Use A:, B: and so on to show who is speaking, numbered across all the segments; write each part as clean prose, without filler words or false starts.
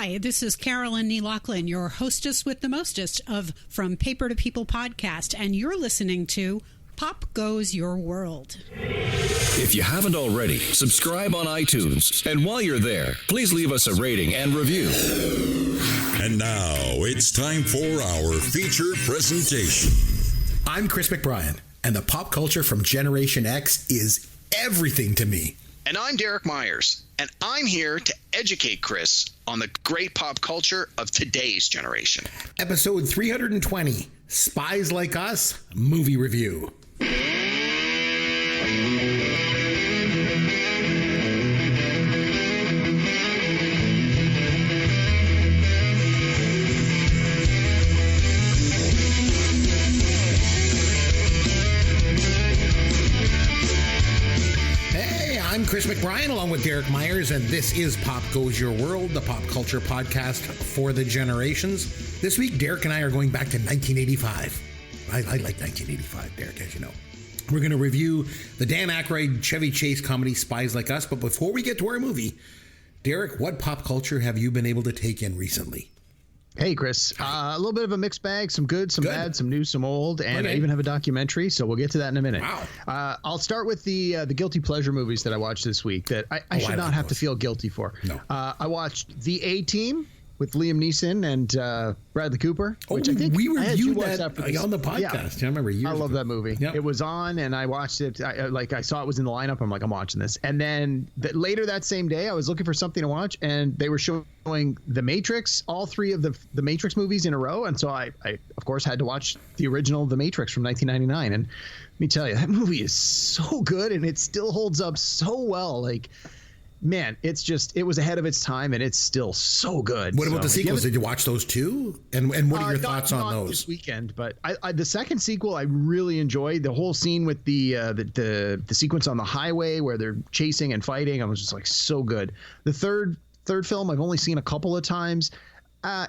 A: Hi, this is Carolyn Nee Laughlin, your hostess with the mostest of From Paper to People podcast, and you're listening to Pop Goes Your World.
B: If you haven't already, subscribe on iTunes. And while you're there, please leave us a rating and review.
C: And now it's time for our feature presentation.
D: I'm Chris McBrien, and the pop culture from Generation X is everything to me.
E: And I'm Derek Myers, and I'm here to educate Chris on the great pop culture of today's generation.
D: Episode 320, Spies Like Us, movie review. I'm Chris McBrien, along with Derek Myers, and this is Pop Goes Your World, the pop culture podcast for the generations. This week, Derek and I are going back to 1985. I like 1985, Derek, as you know. We're going to review the Dan Aykroyd Chevy Chase comedy Spies Like Us, but before we get to our movie, Derek, what pop culture have you been able to take in recently?
F: Hey, Chris. A little bit of a mixed bag, some good, some bad, some new, some old, and I even have a documentary, so we'll get to that in a minute.
D: Wow.
F: I'll start with the guilty pleasure movies that I watched this week that I should not have to feel guilty for.
D: No.
F: I watched The A-Team with Liam Neeson and Bradley Cooper, which I think
D: we reviewed that on the podcast.
F: Yeah.
D: I remember years
F: I love
D: ago.
F: that movie. Yep. It was on, and I watched it. I saw it was in the lineup. I'm like, I'm watching this. And then later that same day, I was looking for something to watch, and they were showing The Matrix, all three of the Matrix movies in a row. And so I of course, had to watch the original The Matrix from 1999. And let me tell you, that movie is so good, and it still holds up so well. Like, man, it was ahead of its time, and it's still so good.
D: What about the sequels? Did you watch those too? And what are your thoughts on those?
F: This weekend, but the second sequel I really enjoyed. The whole scene with the sequence on the highway where they're chasing and fighting, I was just like, so good. The third film I've only seen a couple of times.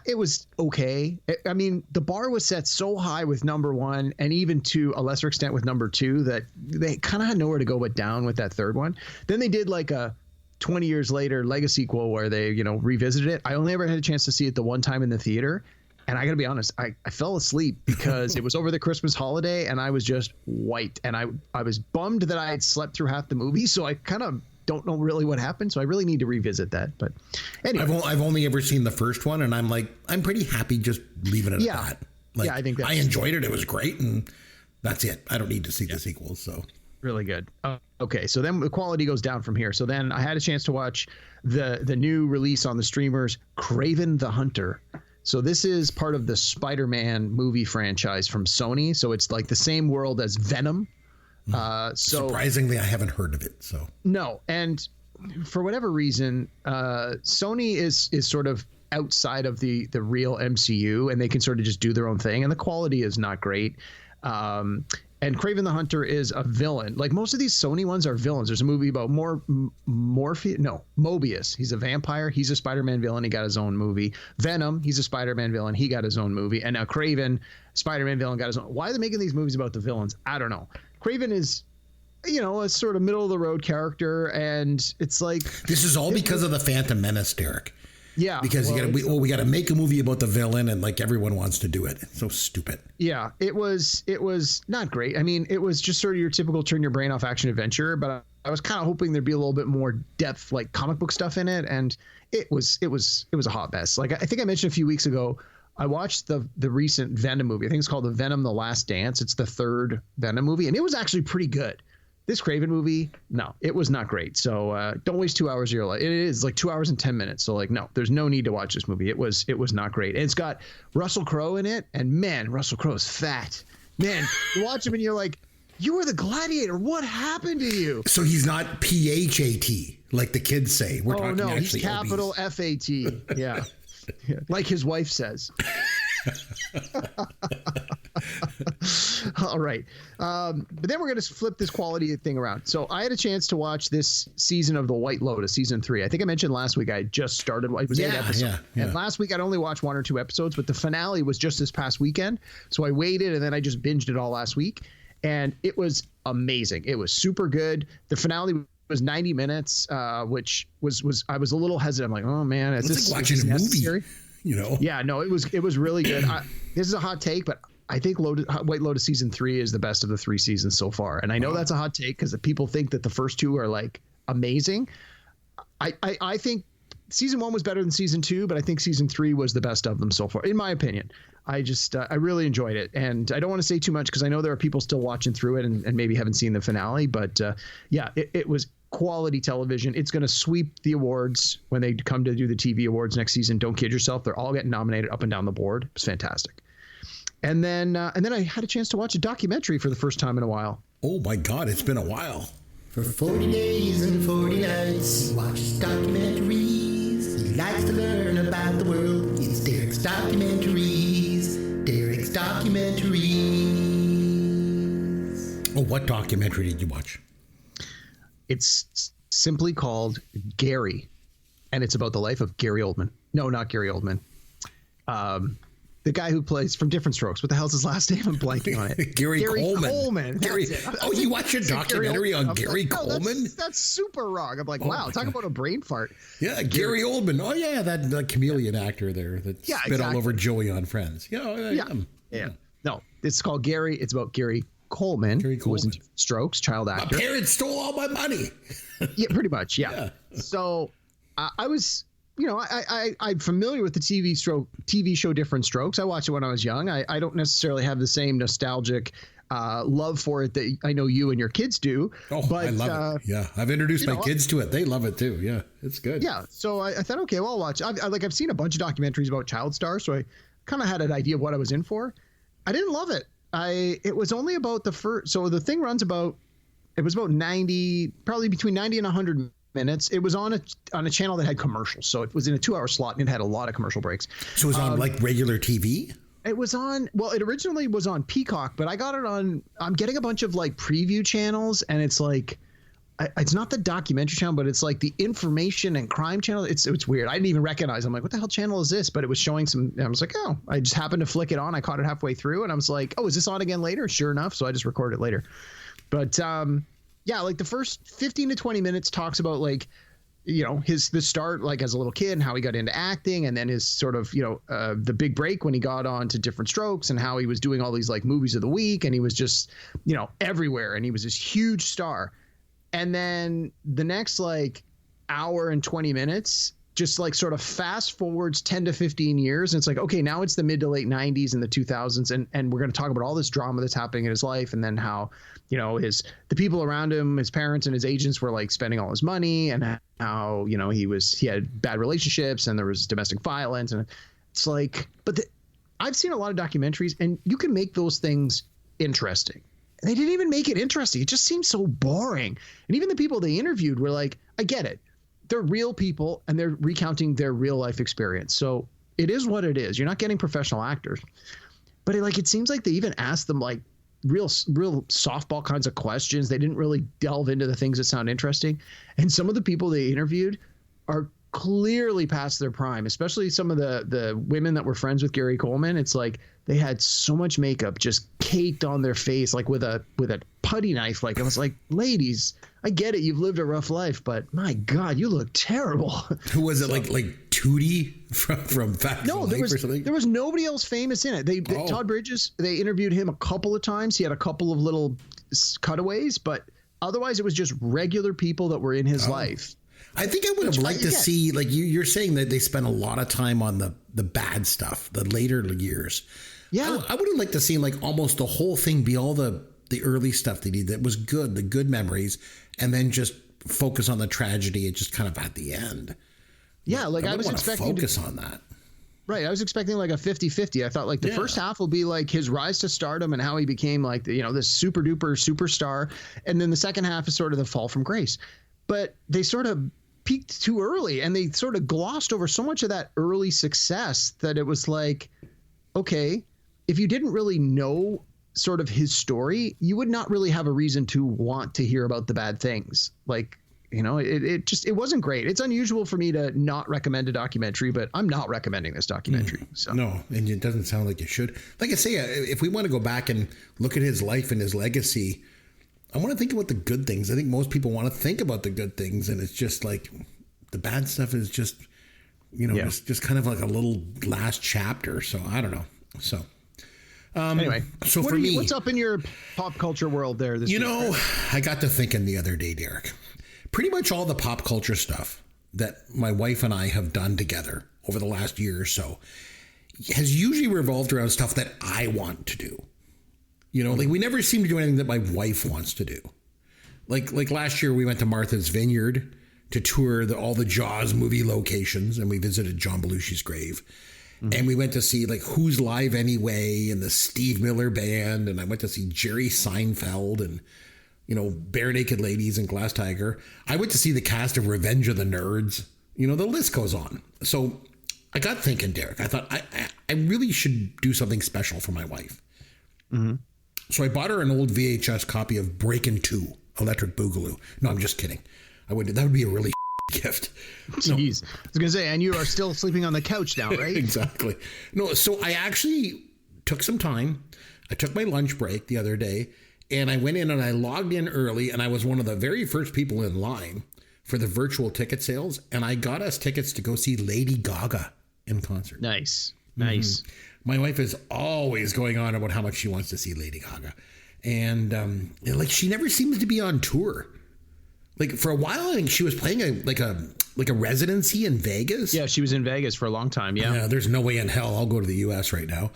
F: It was okay. I mean, the bar was set so high with number one, and even to a lesser extent with number two, that they kind of had nowhere to go but down with that third one. Then they did like a 20 years later legacy sequel where they, revisited it. I only ever had a chance to see it the one time in the theater. And I got to be honest, I fell asleep because it was over the Christmas holiday and I was just wiped. And I was bummed that I had slept through half the movie. So I kind of don't know really what happened. So I really need to revisit that. But anyway.
D: I've only ever seen the first one, and I'm pretty happy just leaving it at that.
F: I think
D: I enjoyed it. It was great. And that's it. I don't need to see the sequels. So.
F: Really good. Okay, so then the quality goes down from here. So then I had a chance to watch the new release on the streamers, Caveman the Hunter. So this is part of the Spider-Man movie franchise from Sony. So it's like the same world as Venom.
D: Surprisingly, I haven't heard of it. So
F: no, and for whatever reason, Sony is sort of outside of the real MCU, and they can sort of just do their own thing, and the quality is not great. And Caveman the Hunter is a villain. Like most of these Sony ones are villains. There's a movie about Mobius. He's a vampire. He's a Spider-Man villain. He got his own movie. Venom. He's a Spider-Man villain. He got his own movie. And now Craven, Spider-Man villain, got his own. Why are they making these movies about the villains? I don't know. Craven is, a sort of middle of the road character, and it's like
D: this is all because of the Phantom Menace, Derek.
F: Yeah,
D: because we got to make a movie about the villain, and like everyone wants to do it. It's so stupid.
F: Yeah, it was not great. I mean, it was just sort of your typical turn your brain off action adventure, but I was kind of hoping there'd be a little bit more depth, like comic book stuff in it, and it was a hot mess. Like I think I mentioned a few weeks ago, I watched the recent Venom movie. I think it's called The Venom: The Last Dance. It's the third Venom movie, and it was actually pretty good. This Craven movie, no, it was not great. So don't waste 2 hours of your life. It is like 2 hours and 10 minutes. So like, no, there's no need to watch this movie. It was not great. And it's got Russell Crowe in it. And man, Russell Crowe is fat. Man, you watch him and you're like, you were the gladiator. What happened to you?
D: So he's not PHAT like the kids say. We're talking
F: no,
D: actually
F: he's capital
D: obese.
F: FAT. Yeah. Like his wife says. All right. But then we're going to flip this quality thing around. So I had a chance to watch this season of The White Lotus, season 3. I think I mentioned last week I just started. It was 8 episodes. Yeah. And last week I'd only watched 1 or 2 episodes, but the finale was just this past weekend. So I waited, and then I just binged it all last week. And it was amazing. It was super good. The finale was 90 minutes, which was I was a little hesitant. I'm like, oh man,
D: it's like watching a movie, you know?
F: Yeah, no, it was really good. This is a hot take, but I think White Lotus season 3 is the best of the 3 seasons so far. And I know that's a hot take because people think that the first 2 are like amazing. I think season 1 was better than season 2, but I think season 3 was the best of them so far, in my opinion. I really enjoyed it. And I don't want to say too much because I know there are people still watching through it and maybe haven't seen the finale. But yeah, it was quality television. It's going to sweep the awards when they come to do the TV awards next season. Don't kid yourself. They're all getting nominated up and down the board. It was fantastic. And then I had a chance to watch a documentary for the first time in a while.
D: Oh my God, it's been a while.
G: For 40 days and 40 nights, he watches documentaries. He likes to learn about the world. It's Derek's Documentaries. Derek's Documentaries.
D: Oh, what documentary did you watch?
F: It's simply called Gary, and it's about the life of Gary Oldman. No, not Gary Oldman. The guy who plays from Different Strokes. What the hell's his last name? I'm blanking on it.
D: Gary Coleman. Oh, you watched a documentary on Gary Coleman?
F: That's super wrong. I'm like, wow, talk about a brain fart.
D: Yeah, Gary Oldman. Oh, yeah, that chameleon actor there that spit all over Joey on Friends. Yeah.
F: No, it's called Gary. It's about Gary Coleman, who was in Different Strokes, child actor.
D: My parents stole all my money.
F: Yeah, pretty much. Yeah. So I was... I'm familiar with the TV show Different Strokes. I watched it when I was young. I don't necessarily have the same nostalgic love for it that I know you and your kids do.
D: Oh, but I love it. Yeah, I've introduced my kids to it. They love it too. Yeah, it's good.
F: Yeah, so I thought, okay, well, I'll watch. I've seen a bunch of documentaries about child stars, so I kind of had an idea of what I was in for. I didn't love it. It was only about the first. So the thing runs about. It was about 90, probably between 90 and 100 minutes. It was on a channel that had commercials, so it was in a 2-hour slot and it had a lot of commercial breaks.
D: So it was on like regular TV?
F: It was on, well, it originally was on Peacock, but I got it on, I'm getting a bunch of like preview channels, and it's like, it's not the documentary channel, but it's like the information and crime channel. It's weird. I didn't even recognize. I'm like, what the hell channel is this? But it was showing some. I was like, oh, I just happened to flick it on. I caught it halfway through, and I was like, oh, is this on again later? Sure enough, so I just recorded it later. But yeah, like the first 15 to 20 minutes talks about like, the start like as a little kid and how he got into acting, and then his sort of, the big break when he got on to Different Strokes and how he was doing all these like movies of the week, and he was just, everywhere, and he was this huge star. And then the next like hour and 20 minutes just like sort of fast forwards 10 to 15 years. And it's like, okay, now it's the mid to late 90s and the 2000s. And we're going to talk about all this drama that's happening in his life. And then how, the people around him, his parents and his agents were like spending all his money, and how, he had bad relationships and there was domestic violence. And it's like, I've seen a lot of documentaries, and you can make those things interesting. And they didn't even make it interesting. It just seemed so boring. And even the people they interviewed were like, I get it. They're real people and they're recounting their real life experience. So it is what it is. You're not getting professional actors. But it seems like they even asked them like real softball kinds of questions. They didn't really delve into the things that sound interesting. And some of the people they interviewed are clearly past their prime, especially some of the women that were friends with Gary Coleman. It's like they had so much makeup just caked on their face, like with a putty knife. Like, I was like, ladies, I get it, you've lived a rough life, but my God, you look terrible.
D: Who was it? Like Tootie from Fat
F: No, there was nobody else famous in it. Todd Bridges, they interviewed him a couple of times. He had a couple of little cutaways, but otherwise it was just regular people that were in his life.
D: I think I would have liked to see, like you're saying that they spent a lot of time on the bad stuff, the later years.
F: Yeah.
D: I would have liked to see like almost the whole thing be all the early stuff they did that was good, the good memories, and then just focus on the tragedy and just kind of at the end.
F: Yeah, like I was expecting
D: to focus on that.
F: Right. I was expecting like a 50-50. I thought like the first half will be like his rise to stardom and how he became like, this super duper superstar. And then the second half is sort of the fall from grace. But they sort of peaked too early, and they sort of glossed over so much of that early success that it was like, okay, if you didn't really know sort of his story, you would not really have a reason to want to hear about the bad things. Like, it wasn't great. It's unusual for me to not recommend a documentary, but I'm not recommending this documentary. So.
D: No, and it doesn't sound like you should. Like I say, if we want to go back and look at his life and his legacy, I want to think about the good things. I think most people want to think about the good things, and it's just like the bad stuff is just, just kind of like a little last chapter. So I don't know. So
F: anyway,
D: so for me,
F: what's up in your pop culture world there this week?
D: I got to thinking the other day, Derek, pretty much all the pop culture stuff that my wife and I have done together over the last year or so has usually revolved around stuff that I want to do. Like we never seem to do anything that my wife wants to do. Like last year we went to Martha's Vineyard to tour all the Jaws movie locations, and we visited John Belushi's grave. And we went to see like Who's Live Anyway and the Steve Miller Band, and I went to see Jerry Seinfeld and Bare Naked Ladies and Glass Tiger. I went to see the cast of Revenge of the Nerds. The list goes on. So I got thinking, Derek, I thought I really should do something special for my wife. Mm-hmm. So I bought her an old VHS copy of Breakin' 2, Electric Boogaloo. No, I'm just kidding. That would be a really gift.
F: Jeez. No. I was going to say, and you are still sleeping on the couch now, right?
D: Exactly. No, so I actually took some time. I took my lunch break the other day, and I went in and I logged in early, and I was one of the very first people in line for the virtual ticket sales, and I got us tickets to go see Lady Gaga in concert.
F: Nice. Nice.
D: Mm-hmm. My wife is always going on about how much she wants to see Lady Gaga. And like she never seems to be on tour. Like for a while, I think she was playing a residency in Vegas.
F: Yeah, she was in Vegas for a long time. Yeah.
D: There's no way in hell I'll go to the US right now.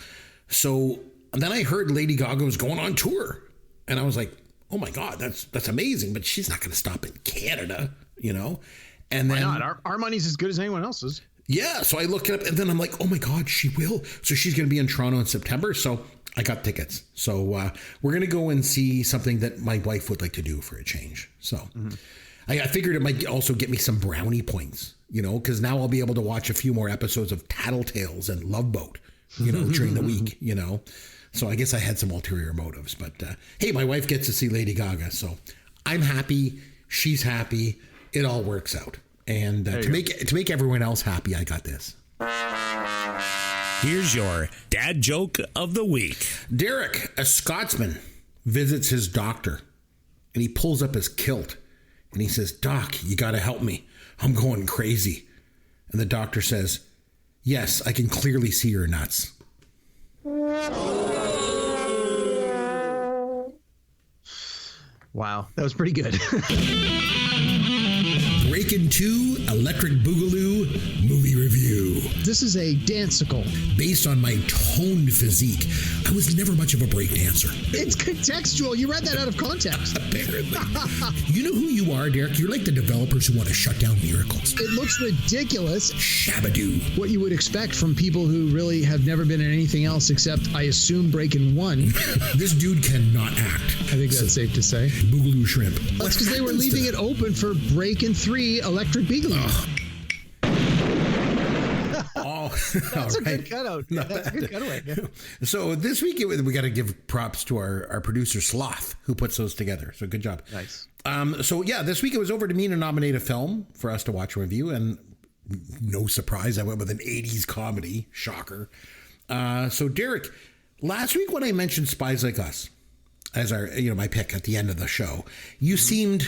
D: So then I heard Lady Gaga was going on tour. And I was like, oh my God, that's amazing. But she's not going to stop in Canada, And
F: why
D: then
F: not? Our money's as good as anyone else's.
D: Yeah, so I look it up, and then I'm like, oh my God, she will. So she's going to be in Toronto in September, so I got tickets. So we're going to go and see something that my wife would like to do for a change. So I figured it might also get me some brownie points, because now I'll be able to watch a few more episodes of Tattletales and Love Boat, during the week, So I guess I had some ulterior motives. But hey, my wife gets to see Lady Gaga, so I'm happy. She's happy. It all works out. And to make everyone else happy, I got this.
H: Here's your dad joke of the week.
D: Derek, a Scotsman, visits his doctor, and he pulls up his kilt, and he says, "Doc, you got to help me. I'm going crazy." And the doctor says, "Yes, I can clearly see your nuts."
F: Wow, that was pretty good.
D: Breakin' 2 Electric Boogaloo movie review.
F: This is a danceicle.
D: Based on my toned physique, I was never much of a break dancer.
F: It's contextual. You read that out of context.
D: Apparently. You know who you are, Derek? You're like the developers who want to shut down miracles.
F: It looks ridiculous.
D: Shabadoo.
F: What you would expect from people who really have never been in anything else except, I assume, Breakin' 1.
D: This dude cannot act.
F: I think that's safe to say.
D: Boogaloo shrimp.
F: That's because they were leaving it open for Breakin' 3 Electric Boogaloo. That's a good cutout. That's a good cutaway. Yeah.
D: So this week we got to give props to our producer Sloth, who puts those together. So good job.
F: Nice.
D: So yeah, this week it was over to me to nominate a film for us to watch and review, and no surprise, I went with an 80s comedy. Shocker. So Derek, last week when I mentioned Spies Like Us as our, my pick at the end of the show, you seemed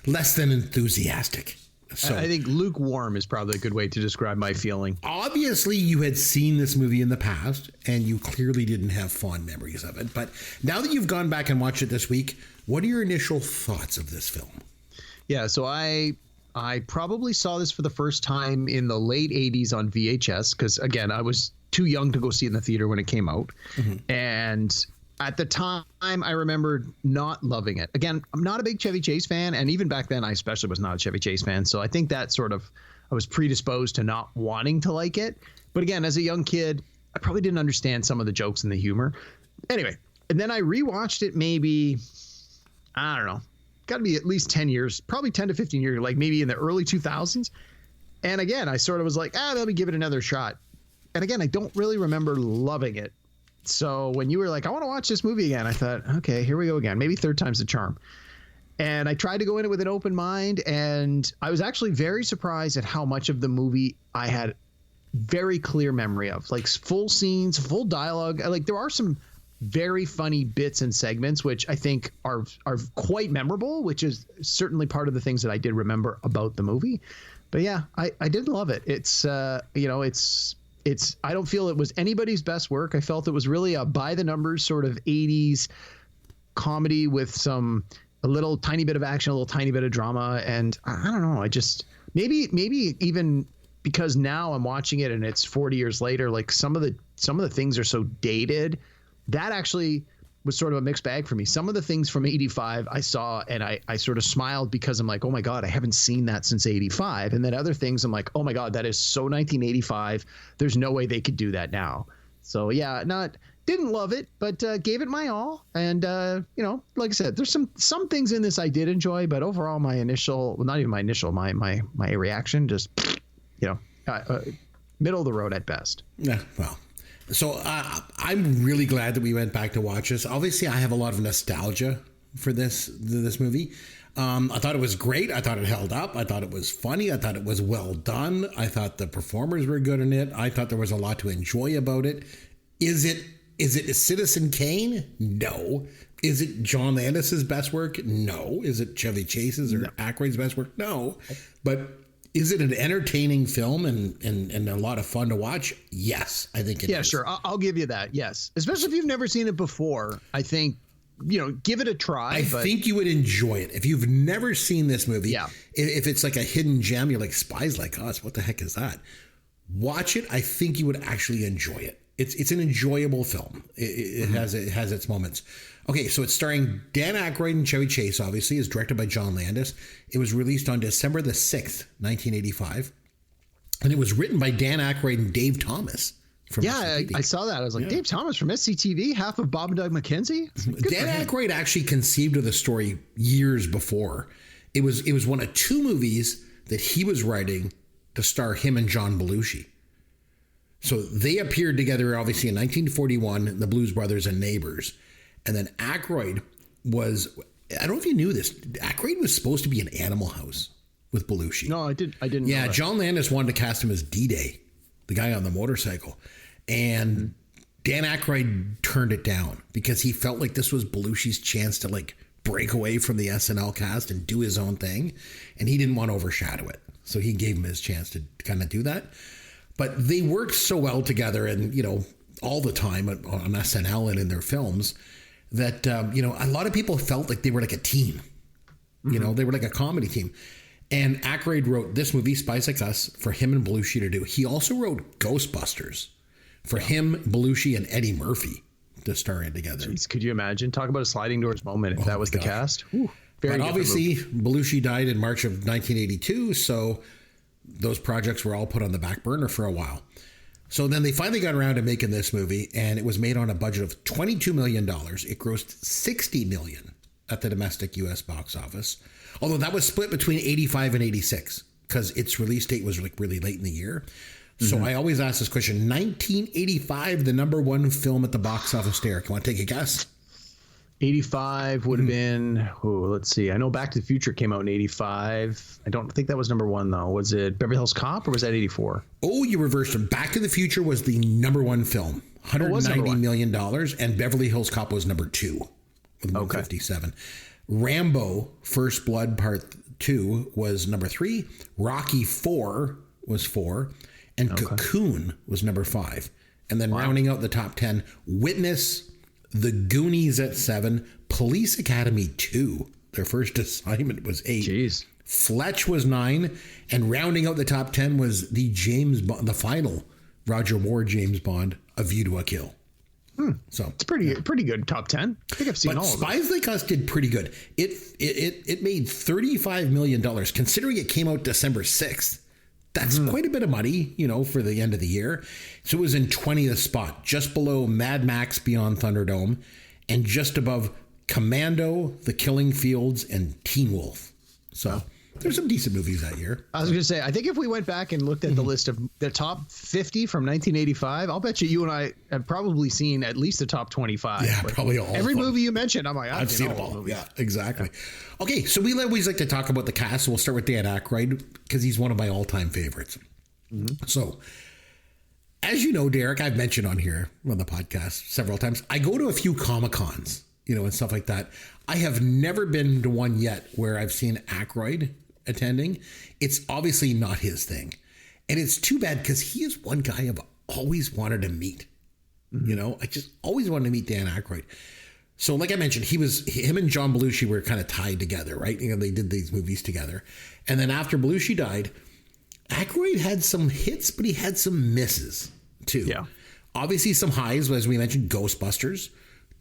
D: less than enthusiastic. So
F: I think lukewarm is probably a good way to describe my feeling.
D: Obviously, you had seen this movie in the past, and you clearly didn't have fond memories of it. But now that you've gone back and watched it this week, what are your initial thoughts of this film?
F: Yeah, so I probably saw this for the first time in the late 80s on VHS, because, again, I was too young to go see it in the theater when it came out. Mm-hmm. And at the time, I remember not loving it. Again, I'm not a big Chevy Chase fan, and even back then, I especially was not a Chevy Chase fan. So I think that I was predisposed to not wanting to like it. But again, as a young kid, I probably didn't understand some of the jokes and the humor. Anyway, and then I rewatched it maybe, I don't know, got to be at least 10 years, probably 10 to 15 years, like maybe in the early 2000s. And again, I sort of was like, let me give it another shot. And again, I don't really remember loving it. So when you were like, I want to watch this movie again, I thought, okay, here we go again. Maybe third time's the charm. And I tried to go in it with an open mind. And I was actually very surprised at how much of the movie I had very clear memory of, like full scenes, full dialogue. Like there are some very funny bits and segments, which I think are quite memorable, which is certainly part of the things that I did remember about the movie. But yeah, I did love it. It's I don't feel it was anybody's best work. I felt it was really a by the numbers sort of 80s comedy with a little tiny bit of action, a little tiny bit of drama. And I don't know, I just maybe even because now I'm watching it and it's 40 years later, like some of the things are so dated. That actually was sort of a mixed bag for me. Some of the things from 85 I saw and I sort of smiled because I'm like, oh my God, I haven't seen that since 85. And then other things I'm like, oh my God, that is so 1985. There's no way they could do that now. So yeah, didn't love it, but gave it my all. And like I said, there's some things in this I did enjoy, but overall my reaction just, middle of the road at best.
D: Yeah, well. So I'm really glad that we went back to watch this. Obviously, I have a lot of nostalgia for this movie. I thought it was great. I thought it held up. I thought it was funny. I thought it was well done. I thought the performers were good in it. I thought there was a lot to enjoy about it. Is it Citizen Kane? No. Is it John Landis's best work? No. Is it Chevy Chase's or Aykroyd's best work? No. But is it an entertaining film and a lot of fun to watch? Yes, I think it is.
F: Yeah, sure. I'll give you that. Yes. Especially if you've never seen it before. I think, give it a try.
D: I think you would enjoy it. If you've never seen this movie, if it's like a hidden gem, you're like, Spies Like Us, what the heck is that? Watch it. I think you would actually enjoy it. It's an enjoyable film. It has its moments. Okay, so it's starring Dan Aykroyd and Chevy Chase, obviously. It's directed by John Landis. It was released on December the 6th, 1985. And it was written by Dan Aykroyd and Dave Thomas from SCTV.
F: I saw that. I was like, Dave Thomas from SCTV, half of Bob and Doug McKenzie?
D: Dan Aykroyd actually conceived of the story years before. It was one of two movies that he was writing to star him and John Belushi. So they appeared together, obviously, in 1941, The Blues Brothers and Neighbors. And then Aykroyd was, I don't know if you knew this, Aykroyd was supposed to be in Animal House with Belushi.
F: No, I didn't
D: Yeah,
F: know that.
D: John Landis wanted to cast him as D-Day, the guy on the motorcycle. And Dan Aykroyd turned it down because he felt like this was Belushi's chance to break away from the SNL cast and do his own thing. And he didn't want to overshadow it. So he gave him his chance to kind of do that. But they worked so well together and, all the time on SNL and in their films that, a lot of people felt like they were like a team. They were like a comedy team. And Aykroyd wrote this movie, Spies Like Us, for him and Belushi to do. He also wrote Ghostbusters for him, Belushi, and Eddie Murphy to star in together.
F: Jeez, could you imagine? Talk about a sliding doors moment if that was the cast. Ooh,
D: but obviously, Belushi died in March of 1982, so those projects were all put on the back burner for a while. So then they finally got around to making this movie, and it was made on a budget of $22 million. It grossed $60 million at the domestic U.S. box office, although that was split between 85 and 86 because its release date was really late in the year. So I always ask this question, 1985, the number one film at the box office, Derek. You want to take a guess?
F: 85 would have been, let's see. I know Back to the Future came out in 85. I don't think that was number one, though. Was it Beverly Hills Cop or was that 84?
D: Oh, you reversed it. Back to the Future was the number one film, $190 million, and Beverly Hills Cop was number two with 157. Rambo, First Blood Part 2 was number 3. Rocky 4 was 4. And Cocoon was number 5. And then rounding out the top 10, Witness, The Goonies at 7, Police Academy 2. Their first assignment was 8.
F: Jeez.
D: Fletch was 9. And rounding out the top 10 was the James Bond, the final Roger Moore James Bond, A View to a Kill. So
F: it's pretty good top 10. I think I've seen all of them.
D: Spies Like Us did pretty good. It made $35 million, considering it came out December 6th. That's quite a bit of money, for the end of the year. So it was in 20th spot, just below Mad Max Beyond Thunderdome, and just above Commando, The Killing Fields, and Teen Wolf. So there's some decent movies that year.
F: I was going to say, I think if we went back and looked at the list of the top 50 from 1985, I'll bet you and I have probably seen at least the top 25.
D: Yeah, probably all.
F: Every movie you mentioned, I'm like, I've
D: seen them all. Yeah, exactly. Yeah. Okay, so we always like to talk about the cast. So we'll start with Dan Aykroyd because he's one of my all-time favorites. So as you know, Derek, I've mentioned on here on the podcast several times, I go to a few Comic-Cons, and stuff like that. I have never been to one yet where I've seen Aykroyd attending. It's obviously not his thing. And it's too bad because he is one guy I've always wanted to meet. I just always wanted to meet Dan Aykroyd. So like I mentioned, him and John Belushi were kind of tied together, right? They did these movies together. And then after Belushi died, Aykroyd had some hits, but he had some misses too. Yeah. Obviously some highs, as we mentioned, Ghostbusters,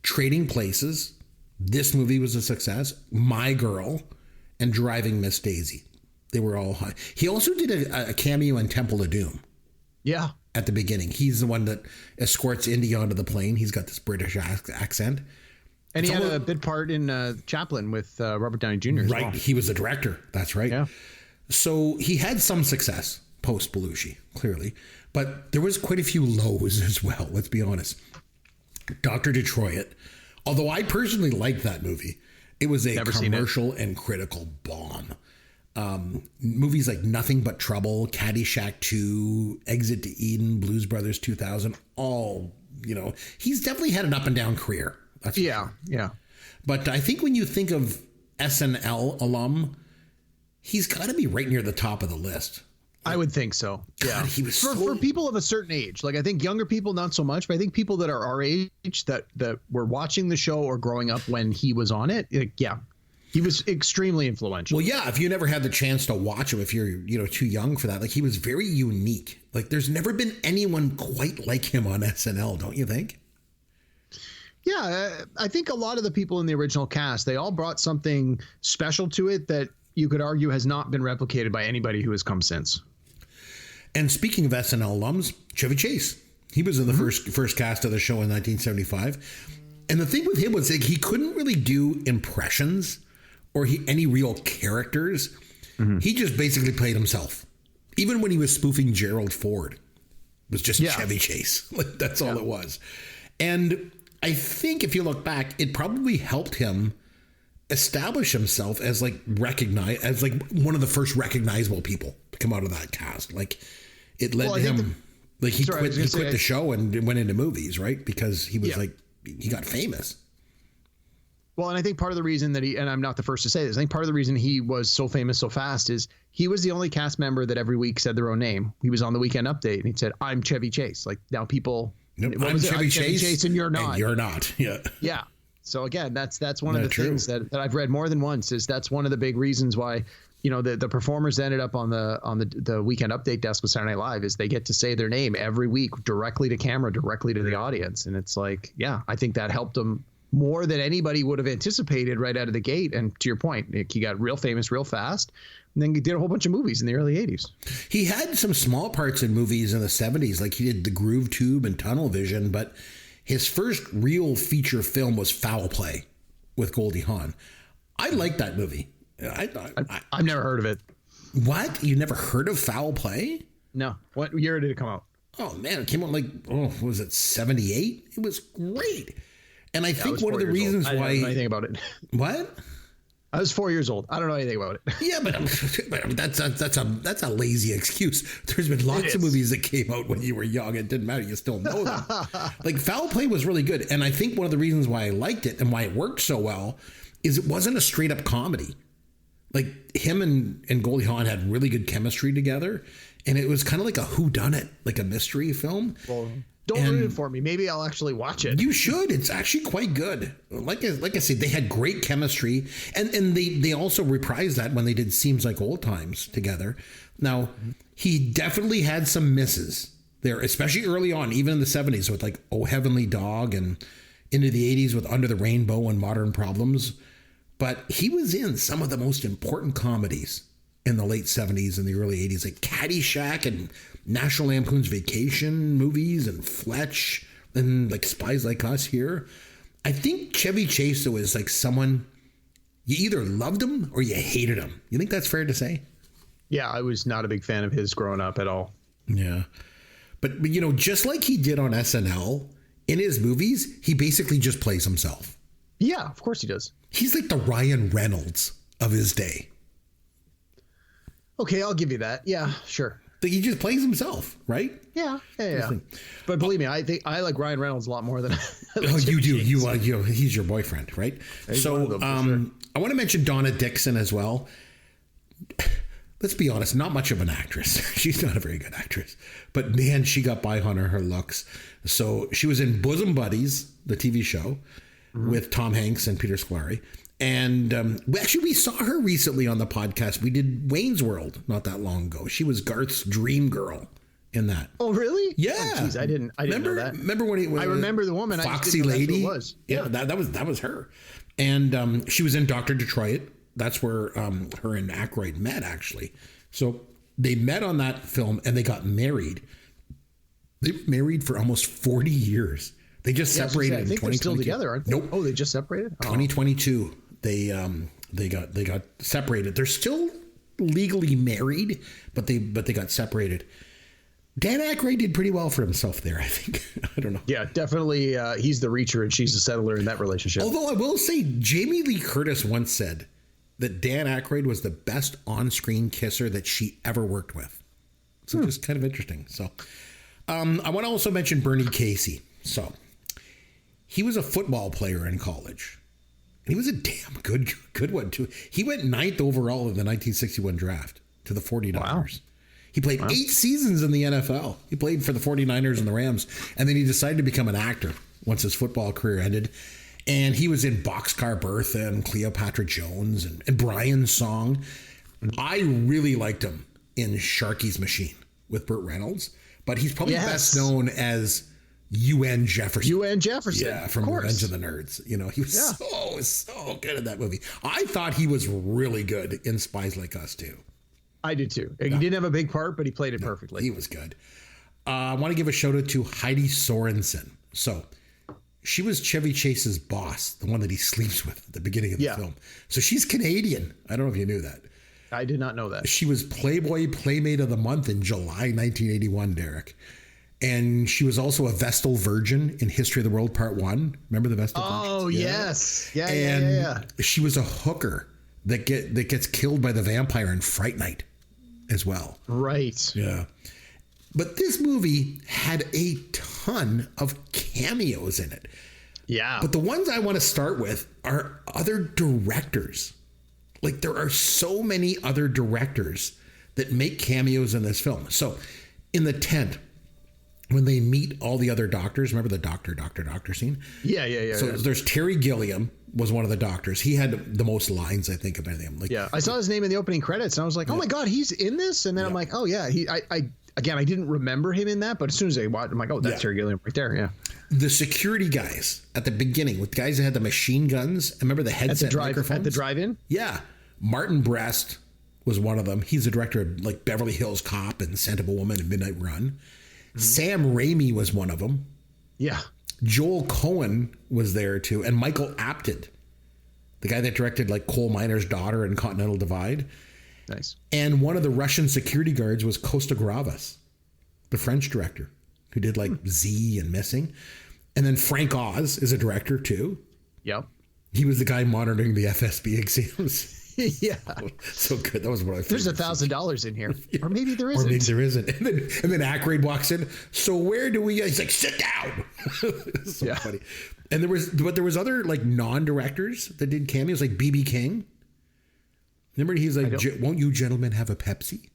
D: Trading Places. This movie was a success. My Girl and Driving Miss Daisy. They were all high. He also did a cameo in Temple of Doom. Yeah. At the beginning. He's the one that escorts Indy onto the plane. He's got this British accent.
F: And he had a big part in Chaplin with Robert Downey Jr. as
D: Right.
F: well.
D: He was the director. That's right. Yeah. So he had some success post Belushi, clearly. But there was quite a few lows as well. Let's be honest. Dr. Detroit. Although I personally liked that movie. It was a commercial and critical bomb. Movies like Nothing But Trouble, Caddyshack 2, Exit to Eden, Blues Brothers 2000, all, he's definitely had an up and down career. That's
F: yeah.
D: But I think when you think of SNL alum, he's got to be right near the top of the list.
F: I would think so.
D: God, he was
F: for people of a certain age. Like I think younger people, not so much, but I think people that are our age that were watching the show or growing up when he was on it, he was extremely influential.
D: Well, yeah, if you never had the chance to watch him, if you're, too young for that, like he was very unique. Like there's never been anyone quite like him on SNL, don't you think?
F: Yeah, I think a lot of the people in the original cast, they all brought something special to it that you could argue has not been replicated by anybody who has come since.
D: And speaking of SNL alums, Chevy Chase, he was in the first cast of the show in 1975. And the thing with him was he couldn't really do impressions or any real characters. He just basically played himself. Even when he was spoofing Gerald Ford, it was just Chevy Chase. Like, that's all it was. And I think if you look back, it probably helped him establish himself as one of the first recognizable people to come out of that cast. Like it led to him, he quit the show and went into movies, right? Because he was he got famous.
F: Well, and I think part of the reason that and I'm not the first to say this, I think part of the reason he was so famous so fast is he was the only cast member that every week said their own name. He was on the Weekend Update and he said, "I'm Chevy Chase." Like now people,
D: I'm Chevy Chase
F: and you're not.
D: And you're not. Yeah.
F: Yeah. So again, that's one of the things that I've read more than once is that's one of the big reasons why, the performers ended up on the Weekend Update desk with Saturday Night Live is they get to say their name every week directly to camera, directly to the audience. And it's like, I think that helped them more than anybody would have anticipated right out of the gate. And to your point, he got real famous real fast. And then he did a whole bunch of movies in the early 80s.
D: He had some small parts in movies in the 70s, like he did The Groove Tube and Tunnel Vision, but his first real feature film was Foul Play with Goldie Hawn. I like that movie.
F: I've never heard of it.
D: What? You never heard of Foul Play?
F: No. What year did it come out?
D: Oh, man. It came out was it 78? It was great. And I think one of the reasons why...
F: I don't know anything about it.
D: What?
F: I was 4 years old. I don't know anything about it.
D: Yeah, but that's a lazy excuse. There's been lots of movies that came out when you were young. It didn't matter. You still know them. Like Foul Play was really good. And I think one of the reasons why I liked it and why it worked so well is it wasn't a straight up comedy. Like him and Goldie Hawn had really good chemistry together. And it was kind of like a whodunit, like a mystery film.
F: Well, don't ruin it for me. Maybe I'll actually watch it.
D: You should. It's actually quite good. Like I said, they had great chemistry, and they also reprised that when they did Seems Like Old Times together. Now, he definitely had some misses there, especially early on, even in the 70s with like Oh Heavenly Dog and into the 80s with Under the Rainbow and Modern Problems. But he was in some of the most important comedies in the late 70s and the early 80s, like Caddyshack and National Lampoon's Vacation movies and Fletch and like Spies Like Us here. I think Chevy Chase, though, is like someone you either loved him or you hated him. You think that's fair to say?
F: Yeah, I was not a big fan of his growing up at all.
D: Yeah. But just like he did on SNL, in his movies, he basically just plays himself.
F: Yeah, of course he does.
D: He's like the Ryan Reynolds of his day.
F: Okay, I'll give you that. Yeah, sure.
D: He just plays himself, right?
F: Yeah. But believe me, I think I like Ryan Reynolds a lot more than.
D: Oh, you do. He's your boyfriend, right? So, I want to mention Donna Dixon as well. Let's be honest, not much of an actress. She's not a very good actress, but man, she got by on her looks. So she was in Bosom Buddies, the TV show, with Tom Hanks and Peter Scolari. And we saw her recently on the podcast. We did Wayne's World not that long ago. She was Garth's dream girl in that.
F: Oh, really?
D: Yeah.
F: Oh, geez, I didn't know that.
D: Remember when
F: I remember the woman.
D: Foxy
F: I just didn't know
D: lady.
F: that's who it was.
D: Yeah, that was her. And she was in Dr. Detroit. That's where her and Aykroyd met, actually. So they met on that film and they got married. They were married for almost 40 years. They just separated in 2022. They're still together, aren't they?
F: Nope. Oh, they just separated?
D: 2022. They got separated. They're still legally married, but they got separated. Dan Aykroyd did pretty well for himself there, I think. I don't know.
F: Yeah, definitely. He's the reacher and she's the settler in that relationship.
D: Although I will say, Jamie Lee Curtis once said that Dan Aykroyd was the best on-screen kisser that she ever worked with. So just kind of interesting. So I want to also mention Bernie Casey. So he was a football player in college. And he was a damn good one, too. He went 9th overall in the 1961 draft to the 49ers. Wow. He played 8 seasons in the NFL. He played for the 49ers and the Rams. And then he decided to become an actor once his football career ended. And he was in Boxcar Bertha and Cleopatra Jones and Brian's Song. I really liked him in Sharky's Machine with Burt Reynolds. But he's probably best known as UN Jefferson.
F: UN Jefferson.
D: Yeah, from Revenge of the Nerds. You know, he was so good in that movie. I thought he was really good in Spies Like Us, too.
F: I did, too. He didn't have a big part, but he played it perfectly.
D: He was good. I want to give a shout out to Heidi Sorensen. So she was Chevy Chase's boss, the one that he sleeps with at the beginning of the film. So she's Canadian. I don't know if you knew that.
F: I did not know that.
D: She was Playboy Playmate of the Month in July 1981, Derek. And she was also a Vestal Virgin in History of the World Part 1. Remember the Vestal Virgins?
F: Oh, yes.
D: Yeah. She was a hooker that gets killed by the vampire in Fright Night as well.
F: Right.
D: Yeah. But this movie had a ton of cameos in it.
F: Yeah.
D: But the ones I want to start with are other directors. Like, there are so many other directors that make cameos in this film. So in the tent, when they meet all the other doctors, remember the doctor scene?
F: Yeah.
D: So there's Terry Gilliam was one of the doctors. He had the most lines, I think, of anything. Like,
F: I saw his name in the opening credits and I was like, oh my God, he's in this? And then I'm like, oh yeah, I didn't remember him in that, but as soon as I watched, I'm like, oh, that's Terry Gilliam right there. Yeah.
D: The security guys at the beginning with guys that had the machine guns. Remember the headset microphones?
F: At the drive-in?
D: Yeah. Martin Brest was one of them. He's the director of like Beverly Hills Cop and Scent of a Woman and Midnight Run. Mm-hmm. Sam Raimi was one of them.
F: Yeah.
D: Joel Cohen was there too. And Michael Apted, the guy that directed like Coal Miner's Daughter and Continental Divide.
F: Nice.
D: And one of the Russian security guards was Costa Gravas, the French director who did like Z and Missing. And then Frank Oz is a director too.
F: Yep.
D: He was the guy monitoring the FSB exams.
F: Yeah.
D: So good. That was what I thought.
F: There's $1,000 in here. Or maybe there isn't.
D: Or maybe there isn't. And then Aykroyd walks in. So where do we, he's like, sit down. So funny. And there was other like non-directors that did cameos, like B.B. King. Remember, he's like, won't you gentlemen have a Pepsi?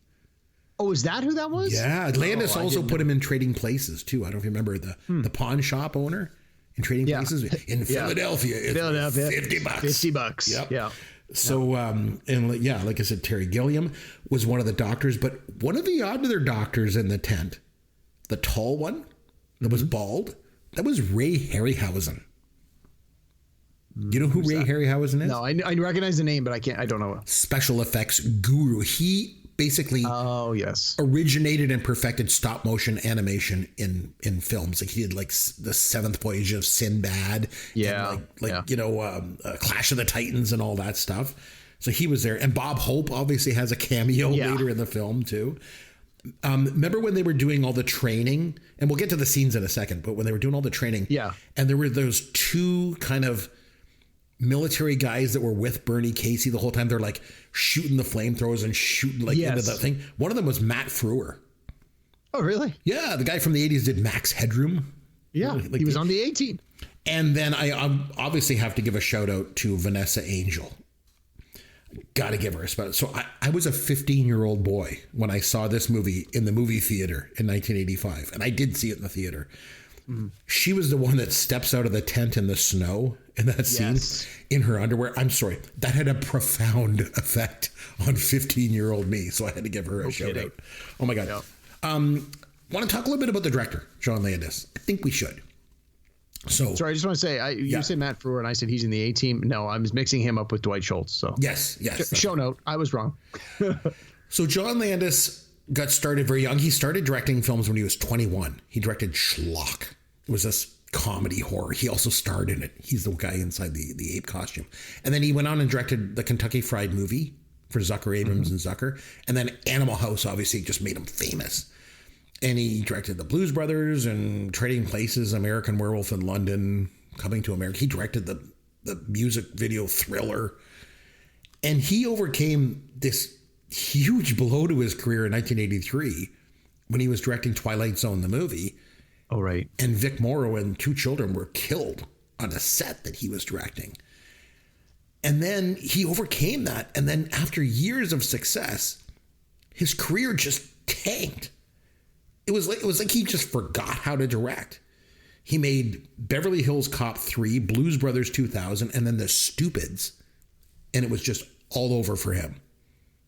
F: Oh, is that who that was?
D: Yeah. Landis also put him in Trading Places too. I don't know if you remember the pawn shop owner in Trading Places in Philadelphia. It's $50.
F: $50.
D: Yep.
F: Yeah.
D: So, like I said, Terry Gilliam was one of the doctors, but one of the other doctors in the tent, the tall one that was bald, that was Ray Harryhausen. You know who Ray Harryhausen is?
F: No, I recognize the name, but I don't know.
D: Special effects guru. He basically originated and perfected stop motion animation in films. Like he did like the Seventh Voyage of Sinbad, Clash of the Titans and all that stuff. So he was there, and Bob Hope obviously has a cameo later in the film too. Remember when they were doing all the training, and we'll get to the scenes in a second, but when they were doing all the training, and there were those two kind of military guys that were with Bernie Casey the whole time. They're like shooting the flamethrowers and shooting into the thing. One of them was Matt Frewer
F: Oh, really?
D: Yeah, the guy from the 80s did Max Headroom.
F: Yeah,
D: Like
F: he was on the A-Team.
D: And then I obviously have to give a shout out to Vanessa Angel. Got to give her a spot. So I was a 15-year-old boy when I saw this movie in the movie theater in 1985. And I did see it in the theater. Mm-hmm. She was the one that steps out of the tent in the snow in that scene in her underwear. I'm sorry. That had a profound effect on 15-year-old me. So I had to give her a shout out. Oh, my God. Yep. Want to talk a little bit about the director, John Landis? I think we should. So
F: sorry, I just want to say, you said Matt Frewer, and I said he's in the A-Team. No, I was mixing him up with Dwight Schultz. So
D: yes.
F: Show note, I was wrong.
D: So John Landis got started very young. He started directing films when he was 21. He directed Schlock. It was this comedy horror. He also starred in it. He's the guy inside the ape costume. And then he went on and directed the Kentucky Fried Movie for Zucker Abrams and Zucker. And then Animal House obviously just made him famous. And he directed The Blues Brothers and Trading Places, American Werewolf in London, Coming to America. He directed the music video Thriller. And he overcame this huge blow to his career in 1983 when he was directing Twilight Zone, the movie.
F: Oh, right.
D: And Vic Morrow and 2 children were killed on a set that he was directing. And then he overcame that. And then after years of success, his career just tanked. It was like he just forgot how to direct. He made Beverly Hills Cop 3, Blues Brothers 2000, and then The Stupids. And it was just all over for him.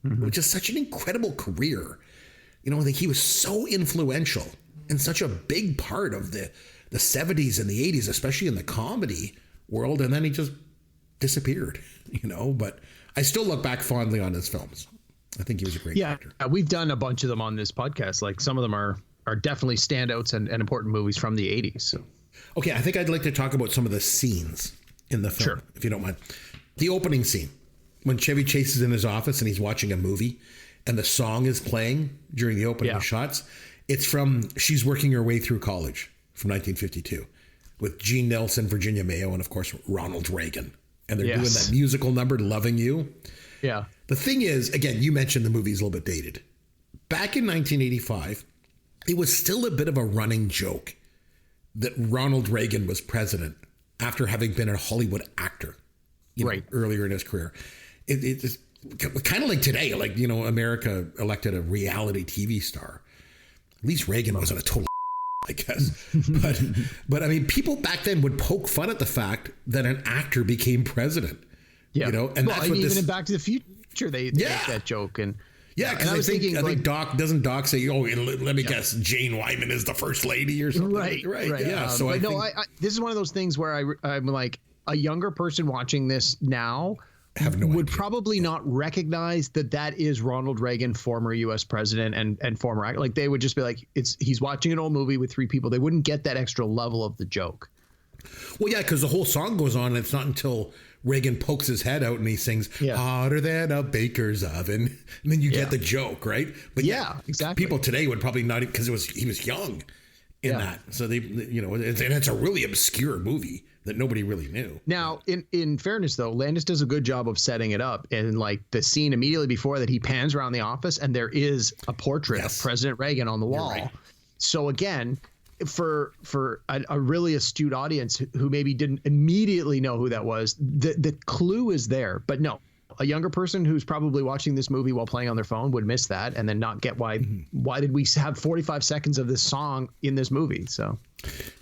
D: Mm-hmm. Which is such an incredible career. You know, like he was so influential and such a big part of the 70s and the 80s, especially in the comedy world. And then he just disappeared, you know. But I still look back fondly on his films. I think he was a great actor.
F: We've done a bunch of them on this podcast. Like some of them are definitely standouts and important movies from the 80s. So.
D: Okay, I think I'd like to talk about some of the scenes in the film, if you don't mind. The opening scene, when Chevy Chase is in his office and he's watching a movie and the song is playing during the opening shots. It's from She's Working Her Way Through College from 1952 with Gene Nelson, Virginia Mayo, and of course, Ronald Reagan. And they're doing that musical number, Loving You.
F: Yeah.
D: The thing is, again, you mentioned the movie's a little bit dated. Back in 1985, it was still a bit of a running joke that Ronald Reagan was president after having been a Hollywood actor, you know, earlier in his career. It's kind of like today, like, you know, America elected a reality TV star. At least Reagan wasn't a total I guess. But I mean, people back then would poke fun at the fact that an actor became president. Yeah. You know, and that's what
F: even in Back to the Future, they make that joke. And
D: because I think Doc say, "Oh, let me guess, Jane Wyman is the first lady," or something. Right. Yeah. So I think
F: this is one of those things where I'm like, a younger person watching this now would probably not recognize that is Ronald Reagan, former U.S. president and former actor. Like they would just be like, he's watching an old movie with 3 people. They wouldn't get that extra level of the joke.
D: Well, yeah, because the whole song goes on, and it's not until Reagan pokes his head out and he sings "Hotter Than a Baker's Oven," and then you get the joke, right? But
F: exactly.
D: People today would probably not, because he was young in that, so they, you know, and it's a really obscure movie that nobody really knew.
F: Now, in fairness, though, Landis does a good job of setting it up. And like the scene immediately before that, he pans around the office and there is a portrait of President Reagan on the wall. Right. So again, for a really astute audience who maybe didn't immediately know who that was, the clue is there. But no, a younger person who's probably watching this movie while playing on their phone would miss that and then not get why did we have 45 seconds of this song in this movie? So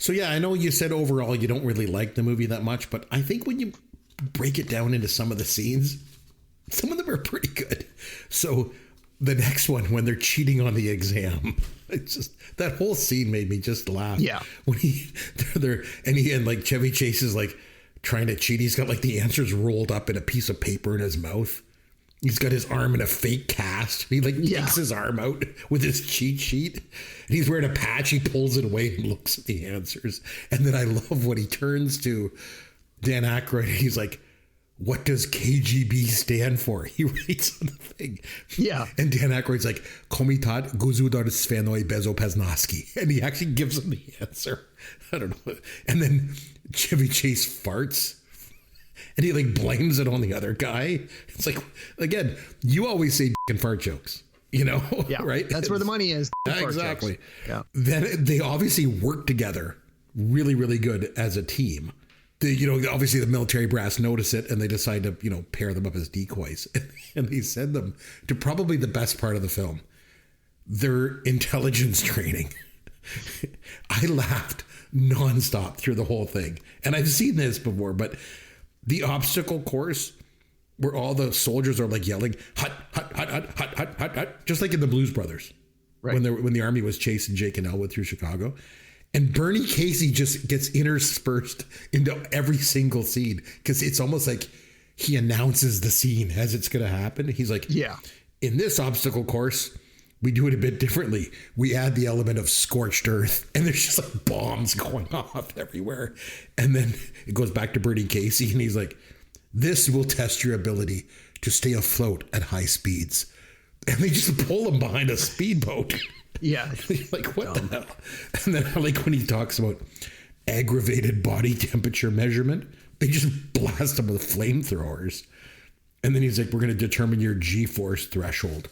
F: yeah,
D: I know you said overall you don't really like the movie that much, but I think when you break it down into some of the scenes, some of them are pretty good. So the next one, when they're cheating on the exam, it's just, that whole scene made me just laugh.
F: Yeah.
D: When and like Chevy Chase is like trying to cheat. He's got like the answers rolled up in a piece of paper in his mouth. He's got his arm in a fake cast. He like takes his arm out with his cheat sheet. And he's wearing a patch. He pulls it away and looks at the answers. And then I love when he turns to Dan Aykroyd and he's like, "What does KGB stand for?" He writes on the thing.
F: Yeah.
D: And Dan Aykroyd's like, "Komitat Guzudar Svenoi Bezopeznaski." And he actually gives him the answer. I don't know. And then Chevy Chase farts. And he like blames it on the other guy. It's like, again, you always say and fart jokes.
F: Yeah,
D: right?
F: That's where the money is.
D: Exactly.
F: Yeah.
D: Then they obviously work together really, really good as a team. Obviously the military brass notice it and they decide to, pair them up as decoys. And they send them to probably the best part of the film, their intelligence training. I laughed nonstop through the whole thing. And I've seen this before, but the obstacle course where all the soldiers are like yelling, hut, hut, hut, hut, hut, hut, hut, hut, just like in the Blues Brothers, right? When the army was chasing Jake and Elwood through Chicago. And Bernie Casey just gets interspersed into every single scene because it's almost like he announces the scene as it's going to happen. He's like, yeah, in this obstacle course, we do it a bit differently. We add the element of scorched earth, and there's just like bombs going off everywhere. And then it goes back to Bernie Casey, and he's like, this will test your ability to stay afloat at high speeds. And they just pull him behind a speedboat.
F: Yeah.
D: Like, what the hell? And then I like when he talks about aggravated body temperature measurement, they just blast him with flamethrowers. And then he's like, we're going to determine your G-force threshold.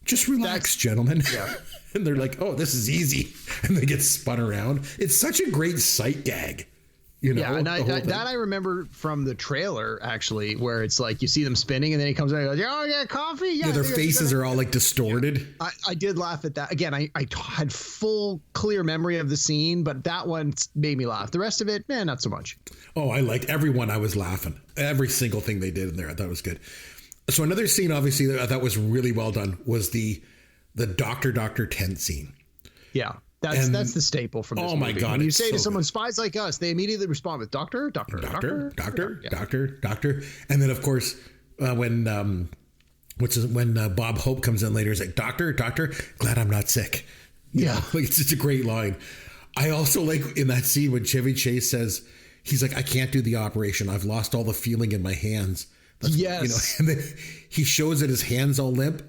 D: Just relax, gentlemen. Yeah. And they're like, oh, this is easy. And they get spun around. It's such a great sight gag.
F: Yeah, and I remember from the trailer, actually, where it's like you see them spinning and then he comes out and goes, oh, yeah, coffee?
D: Yeah, their faces are all like distorted.
F: Yeah. I did laugh at that. Again, I had full, clear memory of the scene, but that one made me laugh. The rest of it, not so much.
D: Oh, I liked everyone. I was laughing. Every single thing they did in there, I thought was good. So another scene, obviously, that I thought was really well done was the Dr. Tent scene.
F: Yeah. That's the staple from this movie.
D: Oh my God.
F: When you say to someone, Spies Like Us, they immediately respond with doctor.
D: And then, of course, when Bob Hope comes in later, he's like, doctor, glad I'm not sick. It's just a great line. I also like in that scene when Chevy Chase says, he's like, I can't do the operation. I've lost all the feeling in my hands.
F: Yes.
D: And then he shows that his hands all limp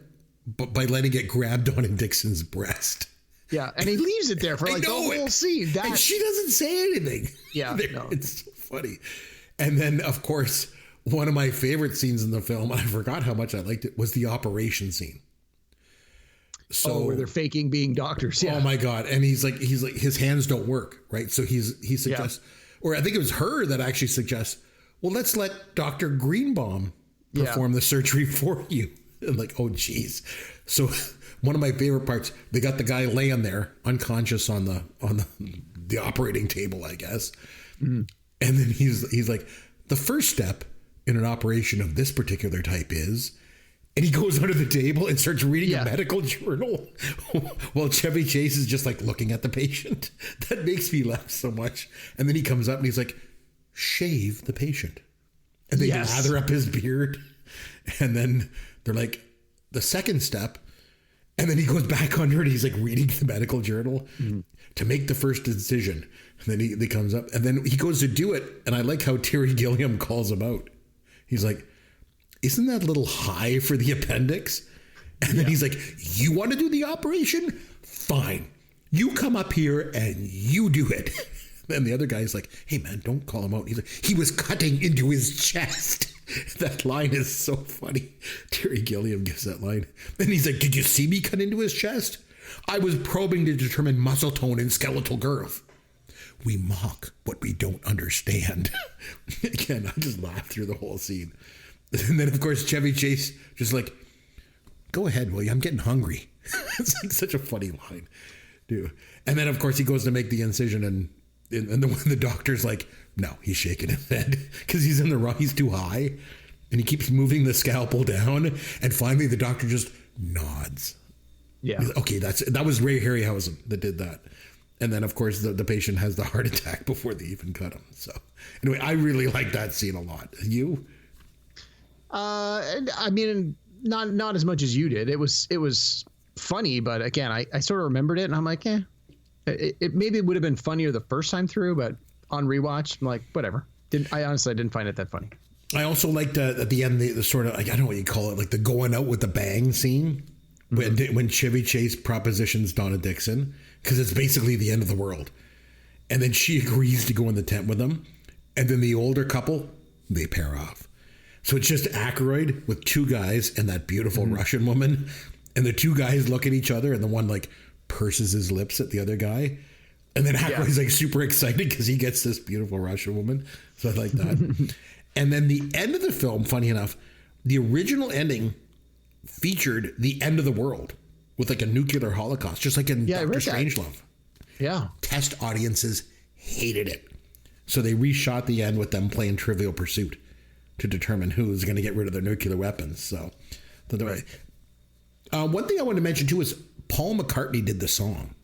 D: by letting it grabbed on in Dixon's breast.
F: Yeah, and he leaves it there for like the whole scene.
D: And she doesn't say anything.
F: Yeah,
D: it's so funny. And then, of course, one of my favorite scenes in the film, I forgot how much I liked it, was the operation scene. So
F: where they're faking being doctors. Yeah.
D: Oh my God! And he's like, his hands don't work, right? So he suggests, or I think it was her that actually suggests, well, let's let Dr. Greenbaum perform the surgery for you. And like, oh geez. So one of my favorite parts, they got the guy laying there unconscious on the operating table, I guess. Mm. And then he's like, the first step in an operation of this particular type is, and he goes under the table and starts reading a medical journal while Chevy Chase is just like looking at the patient. That makes me laugh so much. And then he comes up and he's like, shave the patient. And they lather up his beard. And then they're like, the second step. And then he goes back under it. He's like reading the medical journal to make the first incision. And then he comes up and then he goes to do it. And I like how Terry Gilliam calls him out. He's like, isn't that a little high for the appendix? And then he's like, you want to do the operation? Fine. You come up here and you do it. And the other guy's like, hey man, don't call him out. He's like, he was cutting into his chest. That line is so funny. Terry Gilliam gives that line. And he's like, did you see me cut into his chest? I was probing to determine muscle tone and skeletal girth. We mock what we don't understand. Again, I just laughed through the whole scene. And then, of course, Chevy Chase just like, go ahead, will you? I'm getting hungry. It's like such a funny line, dude. And then, of course, he goes to make the incision and the doctor's like, no, he's shaking his head because he's in the wrong. He's too high and he keeps moving the scalpel down. And finally, the doctor just nods. Yeah. Like, okay, that was Ray Harryhausen that did that. And then, of course, the patient has the heart attack before they even cut him. So anyway, I really like that scene a lot. You?
F: I mean, not as much as you did. It was funny, but again, I sort of remembered it and I'm like, it maybe would have been funnier the first time through, but on rewatch, I'm like, whatever. I honestly didn't find it that funny. I
D: also liked at the end the sort of, like, I don't know what you call it, like the going out with the bang scene when Chevy Chase propositions Donna Dixon, because it's basically the end of the world. And then she agrees to go in the tent with him. And then the older couple, they pair off. So it's just Aykroyd with two guys and that beautiful Russian woman. and the two guys look at each other, and the one like purses his lips at the other guy. And then Aykroyd's like super excited because he gets this beautiful Russian woman. So I like that. And then the end of the film, funny enough, the original ending featured the end of the world with like a nuclear holocaust, just like in Dr. Strangelove.
F: Yeah.
D: Test audiences hated it. So they reshot the end with them playing Trivial Pursuit to determine who's going to get rid of their nuclear weapons. So one thing I wanted to mention too is Paul McCartney did the song.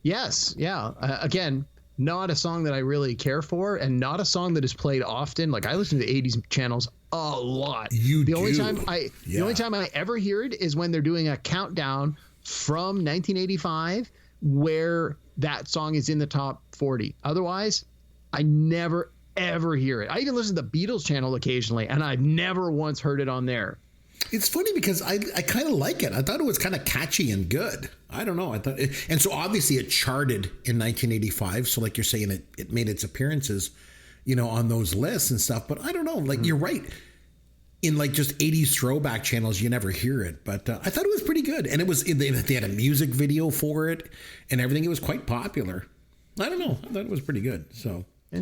F: Yes. Yeah. Again, not a song that I really care for, and not a song that is played often. Like, I listen to the 80s channels a lot. The only time I ever hear it is when they're doing a countdown from 1985 where that song is in the top 40. Otherwise, I never ever hear it. I even listen to the Beatles channel occasionally, and I've never once heard it on there.
D: It's funny because I kind of like it. I thought it was kind of catchy and good. I don't know. And so obviously it charted in 1985. So like you're saying, it made its appearances, on those lists and stuff. But I don't know. Like you're right. In like just 80s throwback channels, you never hear it. But I thought it was pretty good. And they had a music video for it and everything. It was quite popular. I don't know. I thought it was pretty good. So. Yeah.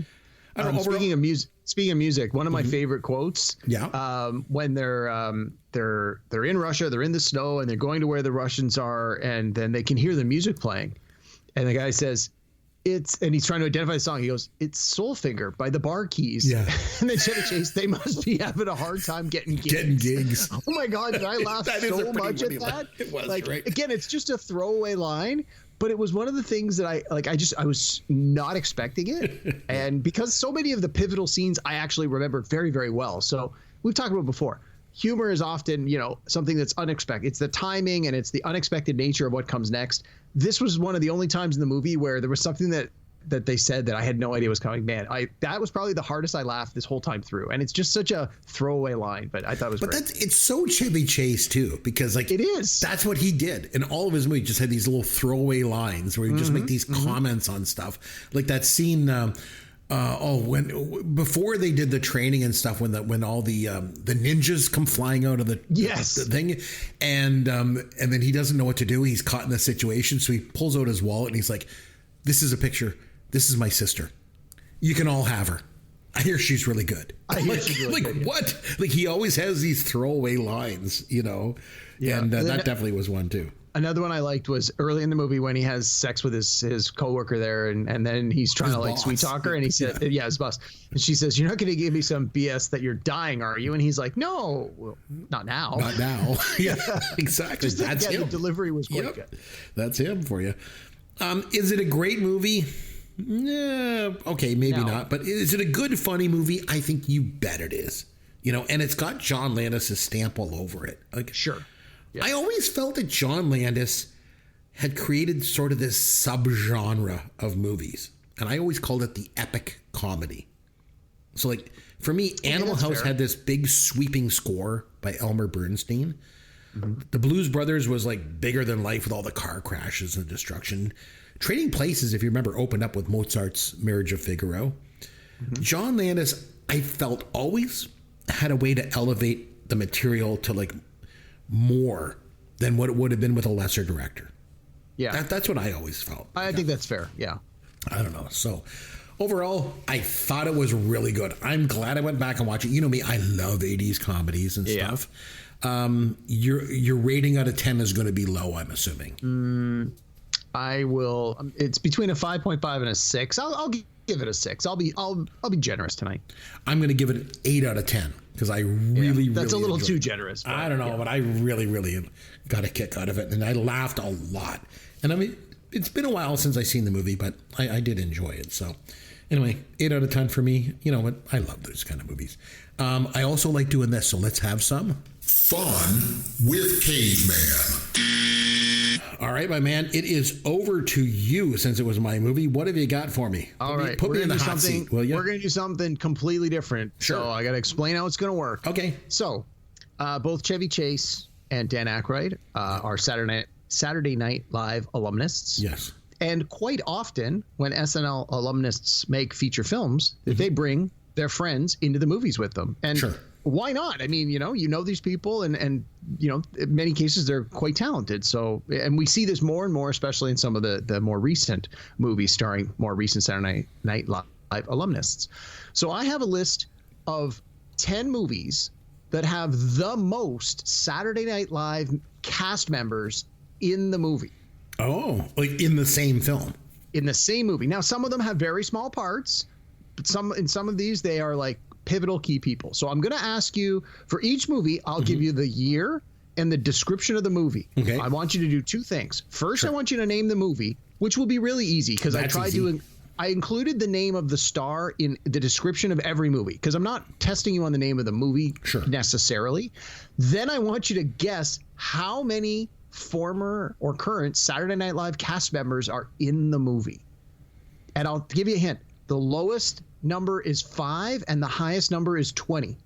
F: Speaking of music, one of my favorite quotes.
D: Yeah.
F: When they're in Russia, they're in the snow, and they're going to where the Russians are, and then they can hear the music playing, and the guy says, and he's trying to identify the song. He goes, "It's Soulfinger by the Bar Keys."
D: Yeah.
F: And then Chevy Chase, they must be having a hard time getting gigs. Oh my God, did I laugh so much at that?
D: It was right.
F: Again, it's just a throwaway line. But it was one of the things that I was not expecting it. And because so many of the pivotal scenes I actually remembered very, very well. So we've talked about before. Humor is often, something that's unexpected. It's the timing and it's the unexpected nature of what comes next. This was one of the only times in the movie where there was something that they said that I had no idea was coming. Man, that was probably the hardest I laughed this whole time through. And it's just such a throwaway line, but I thought it was great.
D: But it's so Chevy Chase too, because like
F: it is.
D: That's what he did. In all of his movies, just had these little throwaway lines where he just make these comments on stuff. Like that scene before they did the training and stuff, when all the ninjas come flying out of the thing, and then he doesn't know what to do. He's caught in this situation, so he pulls out his wallet and he's like, "This is a picture. This is my sister. You can all have her. I hear she's really good." What? Like he always has these throwaway lines, Yeah. And that definitely was one too.
F: Another one I liked was early in the movie when he has sex with his coworker there, and then he's trying to sweet talk her, and he said, his boss, and she says, "You're not going to give me some BS that you're dying, are you?" And he's like, "No, well, not now."
D: Not now. Yeah, exactly. That's him.
F: The delivery was quite good.
D: That's him for you. Is it a great movie? Okay, maybe not. But is it a good, funny movie? I think you bet it is. And it's got John Landis' stamp all over it. Like,
F: sure. Yeah.
D: I always felt that John Landis had created sort of this subgenre of movies, and I always called it the epic comedy. So, like, for me, Animal House had this big sweeping score by Elmer Bernstein. Mm-hmm. The Blues Brothers was like bigger than life with all the car crashes and destruction. Trading Places, if you remember, opened up with Mozart's Marriage of Figaro. Mm-hmm. John Landis, I felt, always had a way to elevate the material to like more than what it would have been with a lesser director.
F: Yeah.
D: That's what I always felt.
F: I think that's fair. Yeah.
D: I don't know. So overall, I thought it was really good. I'm glad I went back and watched it. You know me, I love 80s comedies and stuff. Your rating out of 10 is going to be low, I'm assuming.
F: I will. It's between a 5.5 and a 6. I'll give it a 6. I'll be generous tonight.
D: I'm going to give it an 8 out of 10 because I really
F: that's a little too generous.
D: I don't know, but I really got a kick out of it, and I laughed a lot. And I mean, it's been a while since I've seen the movie, but I did enjoy it. So anyway, 8 out of 10 for me. You know what? I love those kind of movies. I also like doing this, so let's have some
C: fun with Caveman.
D: All right, my man, it is over to you since it was my movie. What have you got for me? Put me in the hot seat, will you?
F: We're going to do something completely different.
D: Sure.
F: So I got to explain how it's going to work.
D: Okay.
F: So both Chevy Chase and Dan Aykroyd are Saturday Night Live alumnists.
D: Yes.
F: And quite often when SNL alumnists make feature films, they bring their friends into the movies with them. And why not? I mean, you know these people, and in many cases they're quite talented. So, and we see this more and more, especially in some of the more recent movies starring more recent Saturday Night Live alumnists. So I have a list of 10 movies that have the most Saturday Night Live cast members in the movie.
D: Oh, like in the same film.
F: In the same movie. Now, some of them have very small parts, but in some of these, they are like pivotal key people. So I'm going to ask you for each movie, I'll give you the year and the description of the movie.
D: Okay.
F: I want you to do two things. First, I want you to name the movie, which will be really easy because I included the name of the star in the description of every movie because I'm not testing you on the name of the movie necessarily. Then I want you to guess how many former or current Saturday Night Live cast members are in the movie. And I'll give you a hint. The lowest number is 5 and the highest number is 20.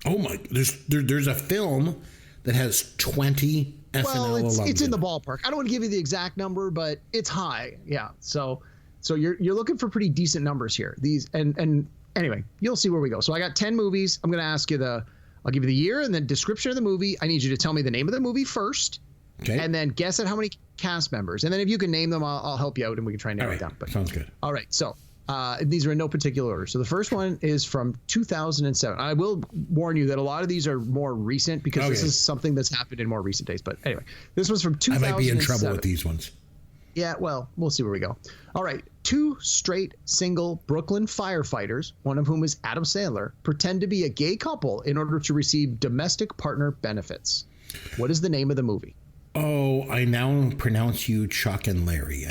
D: Oh my, there's a film that has 20 SNL alums.
F: It's in the ballpark. I don't want to give you the exact number, but it's high. Yeah. So you're looking for pretty decent numbers here. These and anyway, you'll see where we go. So I got 10 movies. I'm going to ask you I'll give you the year and the description of the movie. I need you to tell me the name of the movie first.
D: Okay.
F: And then guess at how many cast members. And then if you can name them, I'll help you out and we can try and narrow it down. But
D: sounds good.
F: All right. So these are in no particular order. So the first one is from 2007. I will warn you that a lot of these are more recent because this is something that's happened in more recent days. But anyway, this one's from 2007. I might be in trouble
D: with these ones.
F: Yeah, well, we'll see where we go. All right. 2 straight single Brooklyn firefighters, one of whom is Adam Sandler, pretend to be a gay couple in order to receive domestic partner benefits. What is the name of the movie?
D: Oh, I now pronounce you Chuck and Larry.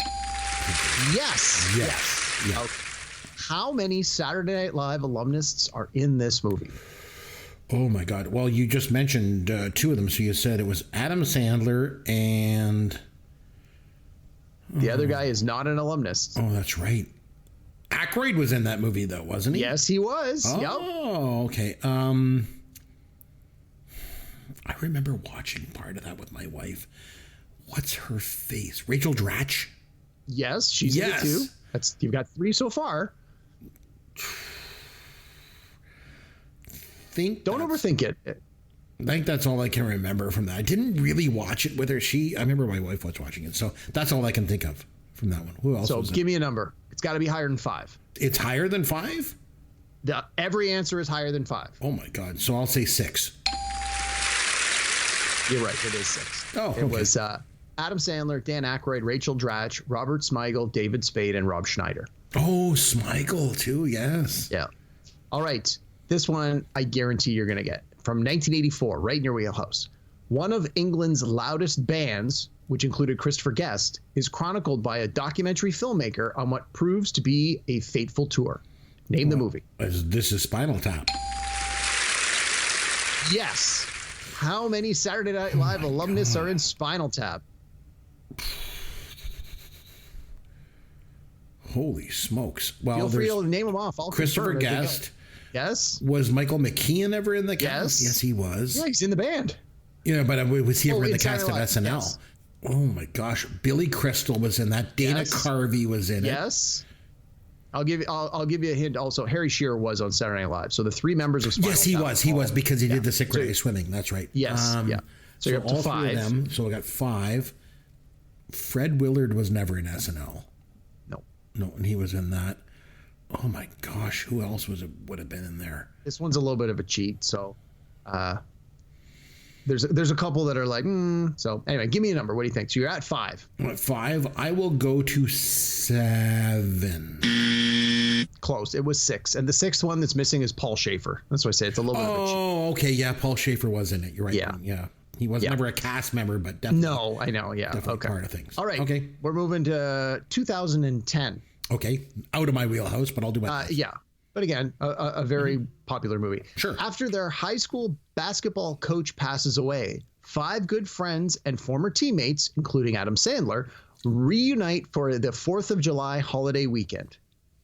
F: Yes.
D: Yeah.
F: Okay. How many Saturday Night Live alumnists are in this movie?
D: Oh, my God. Well, you just mentioned 2 of them. So you said it was Adam Sandler and...
F: The other guy is not an alumnus.
D: Oh, that's right. Aykroyd was in that movie, though, wasn't he?
F: Yes, he was.
D: Oh, okay. I remember watching part of that with my wife. What's her face? Rachel Dratch?
F: Yes, she's in it too. You've got 3 so far. Don't overthink it.
D: I think that's all I can remember from that. I didn't really watch it with her. I remember my wife was watching it, so that's all I can think of from that one. Who else?
F: So give me a number. It's got to be higher than 5.
D: It's higher than 5?
F: Every answer is higher than 5.
D: Oh my God! So I'll say 6.
F: You're right. It is 6.
D: Oh,
F: it was Adam Sandler, Dan Aykroyd, Rachel Dratch, Robert Smigel, David Spade, and Rob Schneider.
D: Oh, Smigel too. Yes.
F: Yeah. All right. This one I guarantee you're going to get. From 1984, right in your wheelhouse. One of England's loudest bands, which included Christopher Guest, is chronicled by a documentary filmmaker on what proves to be a fateful tour. Name the movie.
D: This is Spinal Tap.
F: Yes. How many Saturday Night Live alumnus are in Spinal Tap?
D: Holy smokes. Well,
F: feel free to name them off.
D: Christopher Guest.
F: Yes.
D: Was Michael McKean ever in the cast?
F: Yes.
D: Yes, he was.
F: Yeah, he's in the band.
D: Yeah, but was he ever in the cast of SNL?
F: Yes.
D: Oh my gosh, Billy Crystal was in that. Dana Carvey was in it.
F: Yes. I'll give you a hint. Also, Harry Shearer was on Saturday Night Live. So the 3 members of Spinal Tap.
D: He was because he did the Sick Day Swimming. That's right.
F: Yes. So you're up to 5.
D: 3 of them. So I got 5. Fred Willard was never in SNL. No, and he was in that. Oh my gosh, who else would have been in there?
F: This one's a little bit of a cheat, so there's a couple that are like, So anyway, give me a number. What do you think? So you're at 5.
D: I'm at 5. I will go to 7.
F: Close. It was 6, and the 6th one that's missing is Paul Schaefer. That's why I say it's a little bit of a cheat.
D: Oh, okay, yeah, Paul Schaefer was in it. You're right. Yeah. He was never a cast member, but definitely.
F: No, I know. Yeah.
D: Definitely part of things.
F: All right.
D: Okay.
F: We're moving to 2010.
D: Okay. Out of my wheelhouse, but I'll do my best.
F: Yeah. But again, a very popular movie.
D: Sure.
F: After their high school basketball coach passes away, 5 good friends and former teammates, including Adam Sandler, reunite for the 4th of July holiday weekend.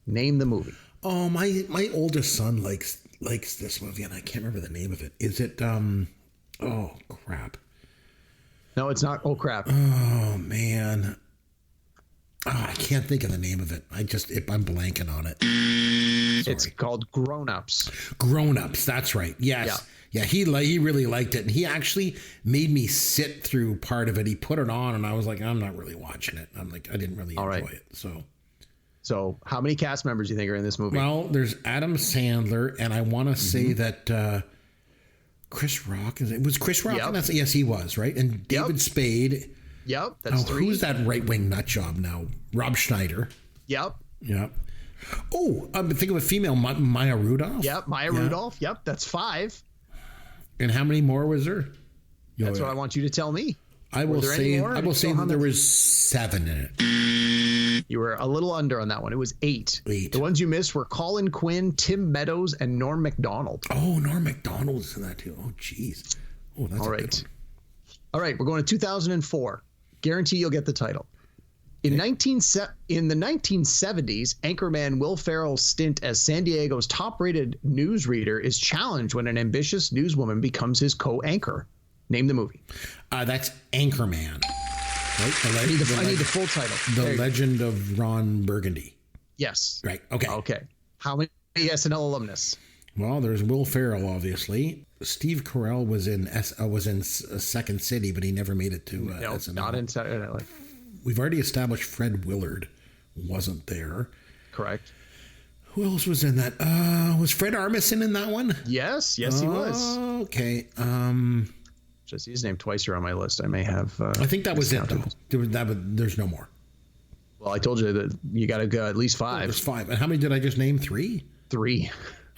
F: Name the movie.
D: Oh, my oldest son likes this movie, and I can't remember the name of it. Is it oh crap.
F: No, it's not. Oh crap.
D: Oh man. I can't think of the name of it. I'm blanking on it. Sorry.
F: It's called Grown Ups.
D: Grown Ups. That's right. Yes. Yeah. He really liked it, and he actually made me sit through part of it. He put it on, and I was like, I'm not really watching it. I'm like, I didn't really enjoy it.
F: So how many cast members do you think are in this movie?
D: Well, there's Adam Sandler, and I want to say that Chris Rock. Was Chris Rock?
F: Yep.
D: Yes, he was, right? And David Spade.
F: Yep, that's 3.
D: Who's that right-wing nut job now? Rob Schneider.
F: Yep.
D: Oh, I'm thinking of a female, Maya Rudolph.
F: Yep, Maya Rudolph. Yep, that's 5.
D: And how many more was there?
F: That's what I want you to tell me.
D: I will say that there was 7 in it.
F: You were a little under on that one. It was 8. The ones you missed were Colin Quinn, Tim Meadows, and Norm Macdonald.
D: Oh, Norm Macdonald's in that too. Oh, geez. Oh, that's
F: all
D: a
F: right.
D: good one.
F: All right, we're going to 2004. Guarantee you'll get the title. In the 1970s, anchorman Will Ferrell's stint as San Diego's top-rated newsreader is challenged when an ambitious newswoman becomes his co-anchor. Name the movie.
D: That's Anchorman. Right?
F: I need the full title.
D: The Legend of Ron Burgundy.
F: Yes.
D: Right. Okay.
F: How many SNL alumnus?
D: Well, there's Will Ferrell, obviously. Steve Carell was in Second City, but he never made it to SNL.
F: Not in Saturday.
D: We've already established Fred Willard wasn't there.
F: Correct.
D: Who else was in that? Was Fred Armisen in that one?
F: Yes, he was.
D: Okay.
F: Just his name twice here on my list. I may have.
D: I think that was it, though. There's no more.
F: Well, I told you that you got to go at least 5.
D: There's 5. And how many did I just name? 3?
F: 3.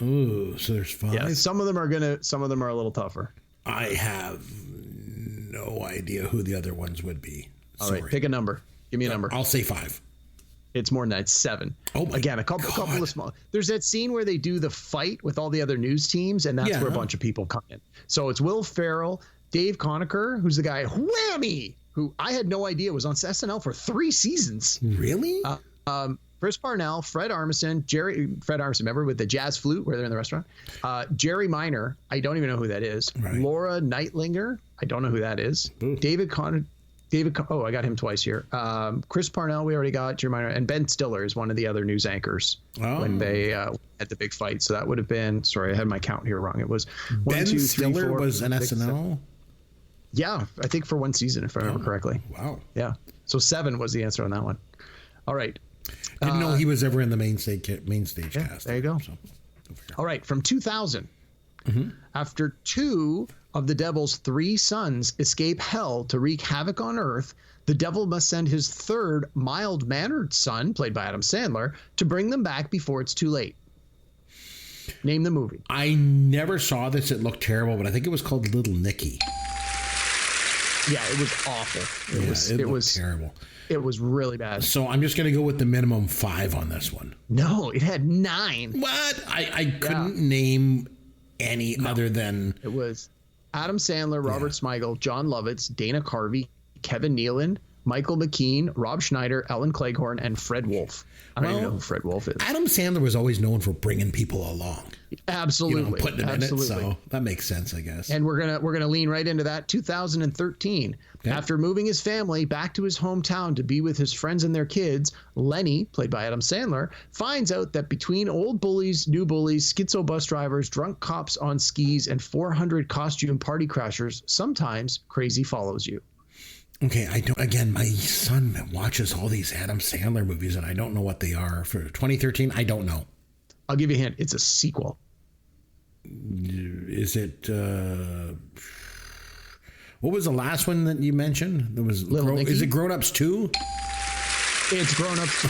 D: Oh, so there's 5.
F: Yeah, some of them are a little tougher.
D: I have no idea who the other ones would be.
F: All right, pick a number. Give me a number.
D: I'll say 5.
F: It's more than that. It's 7.
D: Oh my
F: Again, a couple of small. There's that scene where they do the fight with all the other news teams, and that's where a bunch of people come in. So it's Will Ferrell, Dave Conacher, who's the guy Whammy, who I had no idea was on SNL for 3 seasons.
D: Really?
F: Chris Parnell, Fred Armisen, remember, with the jazz flute where they're in the restaurant? Jerry Minor, I don't even know who that is.
D: Right.
F: Laura Neitlinger, I don't know who that is. Ooh. I got him twice here. Chris Parnell, we already got. Jerry Minor, and Ben Stiller is one of the other news anchors when they had the big fight. So that would have been, sorry, I had my count here wrong. It was
D: Ben Stiller was an SNL?
F: Yeah, I think for 1 season, if I remember correctly.
D: Wow.
F: Yeah. So 7 was the answer on that one. All right.
D: Didn't know he was ever in the main stage cast.
F: There you go. So, all right, from 2000. After 2 of the devil's 3 sons escape hell to wreak havoc on Earth, the devil must send his 3rd mild-mannered son, played by Adam Sandler, to bring them back before it's too late. Name the movie.
D: I never saw this. It looked terrible, but I think it was called Little Nicky.
F: Yeah, it was awful. It was
D: terrible.
F: It was really bad.
D: So I'm just going to go with the minimum 5 on this one.
F: No, it had 9.
D: What? I couldn't name any other than...
F: It was Adam Sandler, Robert Smigel, John Lovitz, Dana Carvey, Kevin Nealon, Michael McKean, Rob Schneider, Ellen Cleghorn, and Fred Wolf. I don't even know who Fred Wolf is.
D: Adam Sandler was always known for bringing people along.
F: Absolutely.
D: Putting them in it, so that makes sense, I guess.
F: And we're gonna lean right into that. 2013. Okay. After moving his family back to his hometown to be with his friends and their kids, Lenny, played by Adam Sandler, finds out that between old bullies, new bullies, schizo bus drivers, drunk cops on skis, and 400 costume party crashers, sometimes crazy follows you.
D: Okay, again, my son watches all these Adam Sandler movies, and I don't know what they are. For 2013, I don't know.
F: I'll give you a hint. It's a sequel.
D: Is it... what was the last one that you mentioned? There was is it Grown Ups 2?
F: It's Grown Ups.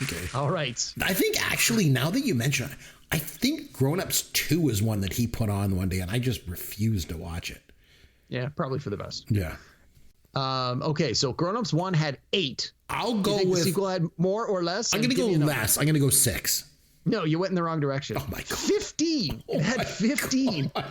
D: Okay.
F: All right.
D: I think actually, now that you mention it, I think Grown Ups 2 is one that he put on one day, and I just refused to watch it.
F: Yeah, probably for the best.
D: Yeah.
F: Okay, so Grown Ups 1 had 8.
D: I'll go with...
F: the sequel had more or less?
D: I'm going to go less. I'm going to go 6.
F: No, you went in the wrong direction.
D: Oh, my God.
F: 15. It had 15.
D: God.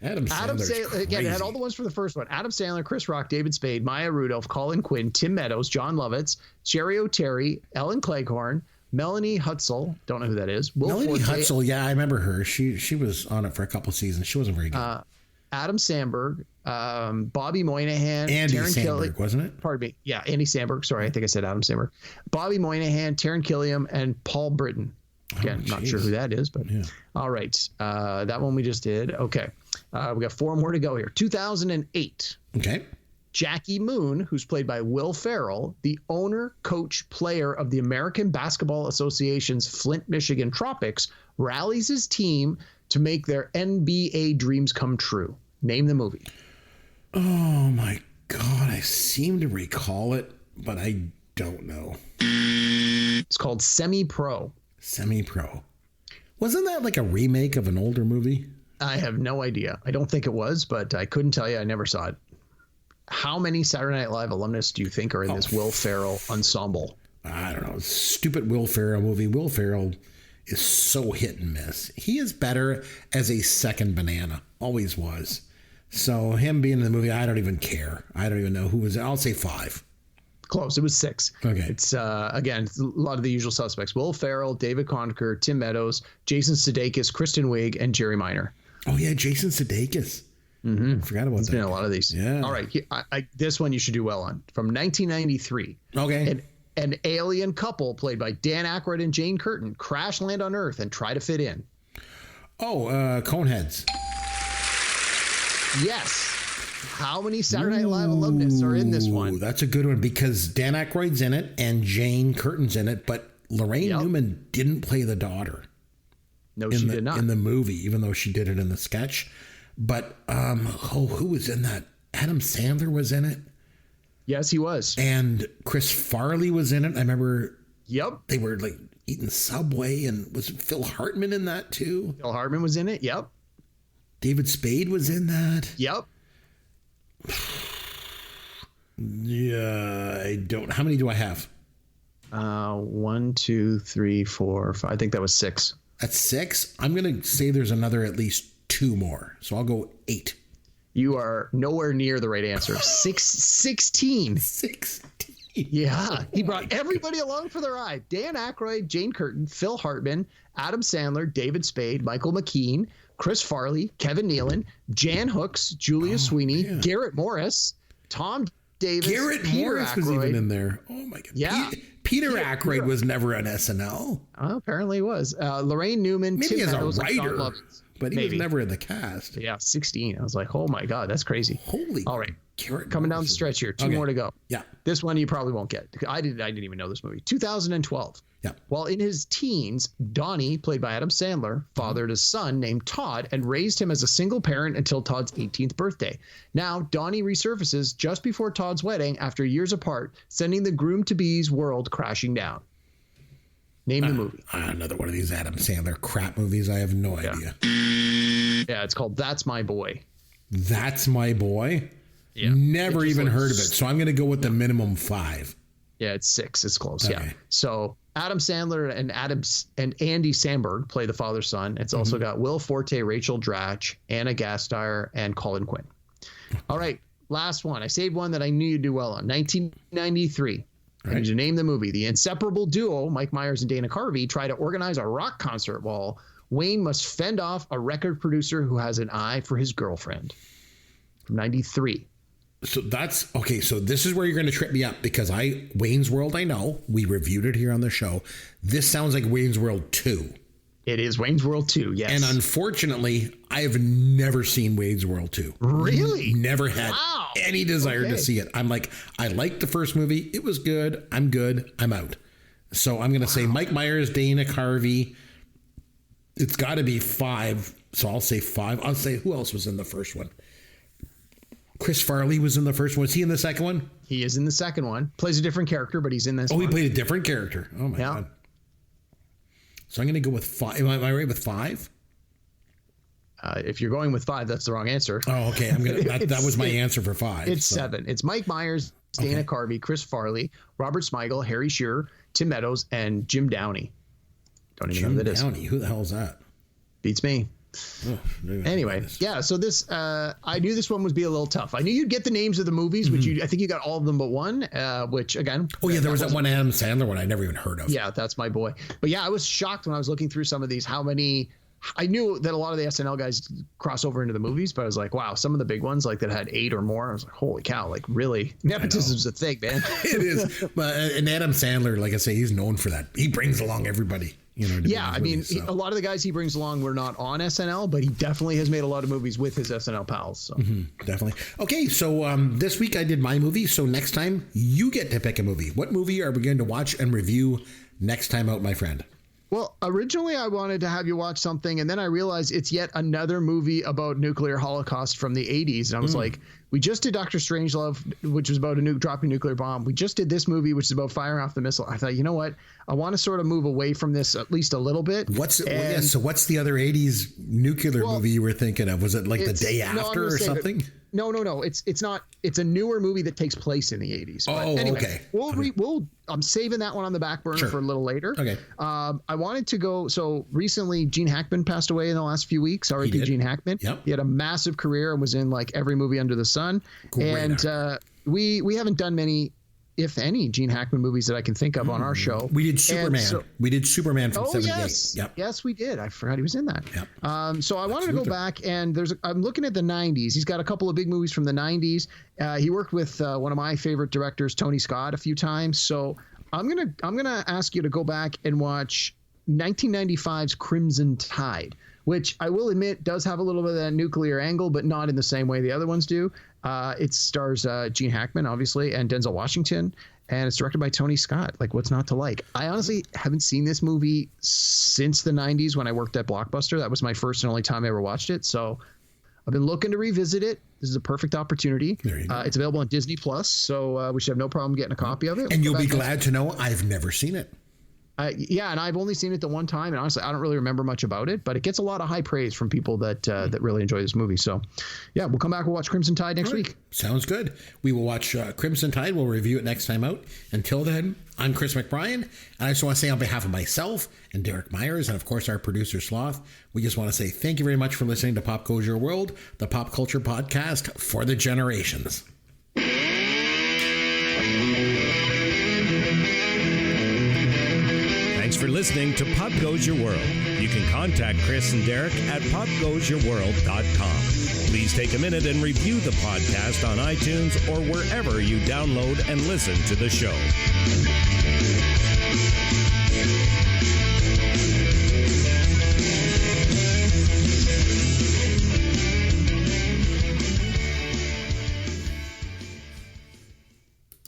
D: Adam Sandler,
F: again, it had all the ones for the first one. Adam Sandler, Chris Rock, David Spade, Maya Rudolph, Colin Quinn, Tim Meadows, John Lovitz, Sherry O'Terry, Ellen Cleghorn, Melanie Hutzel, don't know who that is.
D: Melanie Hutzel, yeah, I remember her. She was on it for a couple seasons. She wasn't very good.
F: Adam Sandberg, Bobby Moynihan,
D: Andy
F: Taron
D: Sandberg,
F: Killiam,
D: wasn't it?
F: Pardon me. Yeah, Andy Sandberg. Sorry, I think I said Adam Sandberg. Bobby Moynihan, Taron Killiam, and Paul Britton. Again, not sure who that is, but all right. That one we just did. Okay. We got 4 more to go here. 2008.
D: Okay.
F: Jackie Moon, who's played by Will Ferrell, the owner, coach, player of the American Basketball Association's Flint, Michigan Tropics, rallies his team to make their NBA dreams come true. Name the movie.
D: Oh my God, I seem to recall it, but I don't know.
F: It's called Semi-Pro.
D: Semi-Pro. Wasn't that like a remake of an older movie?
F: I have no idea. I don't think it was, but I couldn't tell you. I never saw it. How many Saturday Night Live alumnus do you think are in this Will Ferrell ensemble?
D: I don't know. Stupid Will Ferrell movie. Will Ferrell is so hit and miss. He is better as a second banana. Always was. So him being in the movie, I don't even care. I don't even know who was. I'll say 5.
F: Close. It was 6.
D: Okay.
F: It's again it's a lot of the usual suspects: Will Ferrell, David Conacher, Tim Meadows, Jason Sudeikis, Kristen Wiig, and Jerry Minor.
D: Oh yeah, Jason Sudeikis.
F: Mm-hmm.
D: Forgot about that.
F: There's been a lot of these.
D: Yeah.
F: All right. This one you should do well on. From 1993.
D: Okay.
F: An alien couple played by Dan Aykroyd and Jane Curtin crash land on Earth and try to fit in.
D: Oh, Coneheads.
F: Yes. How many Saturday Night Live alumnus are in this one?
D: That's a good one because Dan Aykroyd's in it and Jane Curtin's in it, but Lorraine Newman didn't play the daughter.
F: No, she did not.
D: In the movie, even though she did it in the sketch. But who was in that? Adam Sandler was in it.
F: Yes, he was.
D: And Chris Farley was in it. I remember.
F: Yep.
D: They were like eating Subway, and was Phil Hartman in that too?
F: Phil Hartman was in it. Yep.
D: David Spade was in that.
F: Yep.
D: Yeah, I don't. How many do I have?
F: 1, 2, 3, 4, 5. I think that was 6.
D: That's 6. I'm gonna say there's another at least 2 more, so I'll go 8.
F: You are nowhere near the right answer. 16.
D: 16.
F: Yeah, he brought everybody along for the ride. Dan Aykroyd, Jane Curtin, Phil Hartman, Adam Sandler, David Spade, Michael McKean, Chris Farley, Kevin Nealon, Jan Hooks, Julia Sweeney, Garrett Morris, Tom Davis,
D: Garrett
F: Peter
D: Morris
F: Aykroyd.
D: was even in there. Oh my God.
F: Yeah.
D: Peter Aykroyd was never on SNL.
F: Apparently he was. Lorraine Newman,
D: Maybe
F: Tim
D: as
F: Meadows,
D: a
F: and John
D: writer,
F: Lovitz.
D: but he was never in the cast.
F: Yeah, 16. I was like, oh my God, that's crazy.
D: Holy.
F: All right.
D: Garrett
F: Coming down the
D: Morris.
F: stretch here. 2 more to go.
D: Yeah.
F: This one you probably won't get. I didn't even know this movie. 2012.
D: Yeah.
F: While in his teens, Donnie, played by Adam Sandler, fathered a son named Todd and raised him as a single parent until Todd's 18th birthday. Now, Donnie resurfaces just before Todd's wedding after years apart, sending the groom-to-be's world crashing down. Name the movie.
D: Another one of these Adam Sandler crap movies. I have no idea.
F: Yeah, it's called That's My Boy.
D: That's My Boy?
F: Yeah.
D: Never even heard of it. So I'm going to go with the minimum 5.
F: Yeah, it's 6. It's close.
D: Okay.
F: Yeah. So Adam Sandler and Andy Samberg play the father-son. It's also got Will Forte, Rachel Dratch, Anna Gasteyer, and Colin Quinn. All right, last one. I saved one that I knew you'd do well on. 1993. I need you to name the movie. The inseparable duo, Mike Myers and Dana Carvey, try to organize a rock concert while Wayne must fend off a record producer who has an eye for his girlfriend. From 93.
D: So that's okay. So this is where you're going to trip me up because Wayne's World, I know we reviewed it here on the show. This sounds like Wayne's World 2.
F: It is Wayne's World 2. Yes.
D: And unfortunately, I have never seen Wayne's World 2.
F: Really?
D: Never had any desire to see it. I'm like, I liked the first movie. It was good. I'm good. I'm out. So I'm going to say Mike Myers, Dana Carvey. It's got to be 5. So I'll say 5. I'll say who else was in the first one? Chris Farley was in the first one. Was he in the second one?
F: He is in the second one. Plays a different character, but he's in this one.
D: Oh, he played a different character. Oh, my God. So I'm going to go with 5. Am I right with 5?
F: If you're going with 5, that's the wrong answer.
D: Oh, okay. That was my answer for 5.
F: It's 7. It's Mike Myers, Dana Carvey, Chris Farley, Robert Smigel, Harry Shearer, Tim Meadows, and Jim Downey. Don't even know who that is.
D: Downey. Who the hell is that?
F: Beats me.
D: Oh,
F: anyway, yeah. So this, I knew this one would be a little tough. I knew you'd get the names of the movies, which I think you got all of them but one. Which again,
D: oh yeah, there was that one Adam Sandler one I never even heard of.
F: Yeah, That's My Boy. But yeah, I was shocked when I was looking through some of these how many I knew that a lot of the SNL guys cross over into the movies, but I was like, wow, some of the big ones like that had 8 or more. I was like, holy cow, like really, nepotism's a thing, man.
D: It is. But and Adam Sandler, like I say, he's known for that. He brings along everybody.
F: Yeah, I mean, a lot of the guys he brings along were not on SNL, but he definitely has made a lot of movies with his SNL pals. So.
D: Definitely. Okay, so this week I did my movie, so next time you get to pick a movie. What movie are we going to watch and review next time out, my friend?
F: Well, originally I wanted to have you watch something, and then I realized it's yet another movie about nuclear holocaust from the 80s. And I was like, we just did Dr. Strangelove, which was about dropping a nuclear bomb. We just did this movie, which is about firing off the missile. I thought, you know what? I want to sort of move away from this at least a little bit.
D: So what's the other 80s nuclear movie you were thinking of? Was it like The Day After or something?
F: No. It's not. It's a newer movie that takes place in the 80s.
D: Oh, anyway,
F: okay. I'm saving that one on the back burner for a little later.
D: Okay.
F: I wanted to go. So recently, Gene Hackman passed away in the last few weeks. R.I.P. Gene Hackman.
D: Yep.
F: He had a massive career and was in like every movie under the sun. And we haven't done many, if any, Gene Hackman movies that I can think of on our show.
D: We did Superman. We did Superman from 78.
F: Yep. Yes, we did. I forgot he was in that.
D: Yep.
F: So I wanted to go back, and I'm looking at the 90s. He's got a couple of big movies from the 90s. He worked with one of my favorite directors, Tony Scott, a few times. So I'm gonna ask you to go back and watch 1995's Crimson Tide, which I will admit does have a little bit of that nuclear angle, but not in the same way the other ones do. It stars Gene Hackman, obviously, and Denzel Washington, and it's directed by Tony Scott. Like, what's not to like? I honestly haven't seen this movie since the 90s when I worked at Blockbuster. That was my first and only time I ever watched it. So I've been looking to revisit it. This is a perfect opportunity.
D: There you go.
F: It's available on Disney Plus, so we should have no problem getting a copy of it.
D: And you'll be glad to know I've never seen it.
F: Yeah, and I've only seen it the one time, and honestly, I don't really remember much about it, but it gets a lot of high praise from people that really enjoy this movie. So, yeah, we'll come back. We'll watch Crimson Tide next week.
D: Sounds good. We will watch Crimson Tide. We'll review it next time out. Until then, I'm Chris McBrien, and I just want to say on behalf of myself and Derek Myers, and of course our producer Sloth, we just want to say thank you very much for listening to Pop Goes Your World, the pop culture podcast for the generations.
H: Thanks for listening to Pop Goes Your World. You can contact Chris and Derek at popgoesyourworld.com. Please take a minute and review the podcast on iTunes or wherever you download and listen to the show.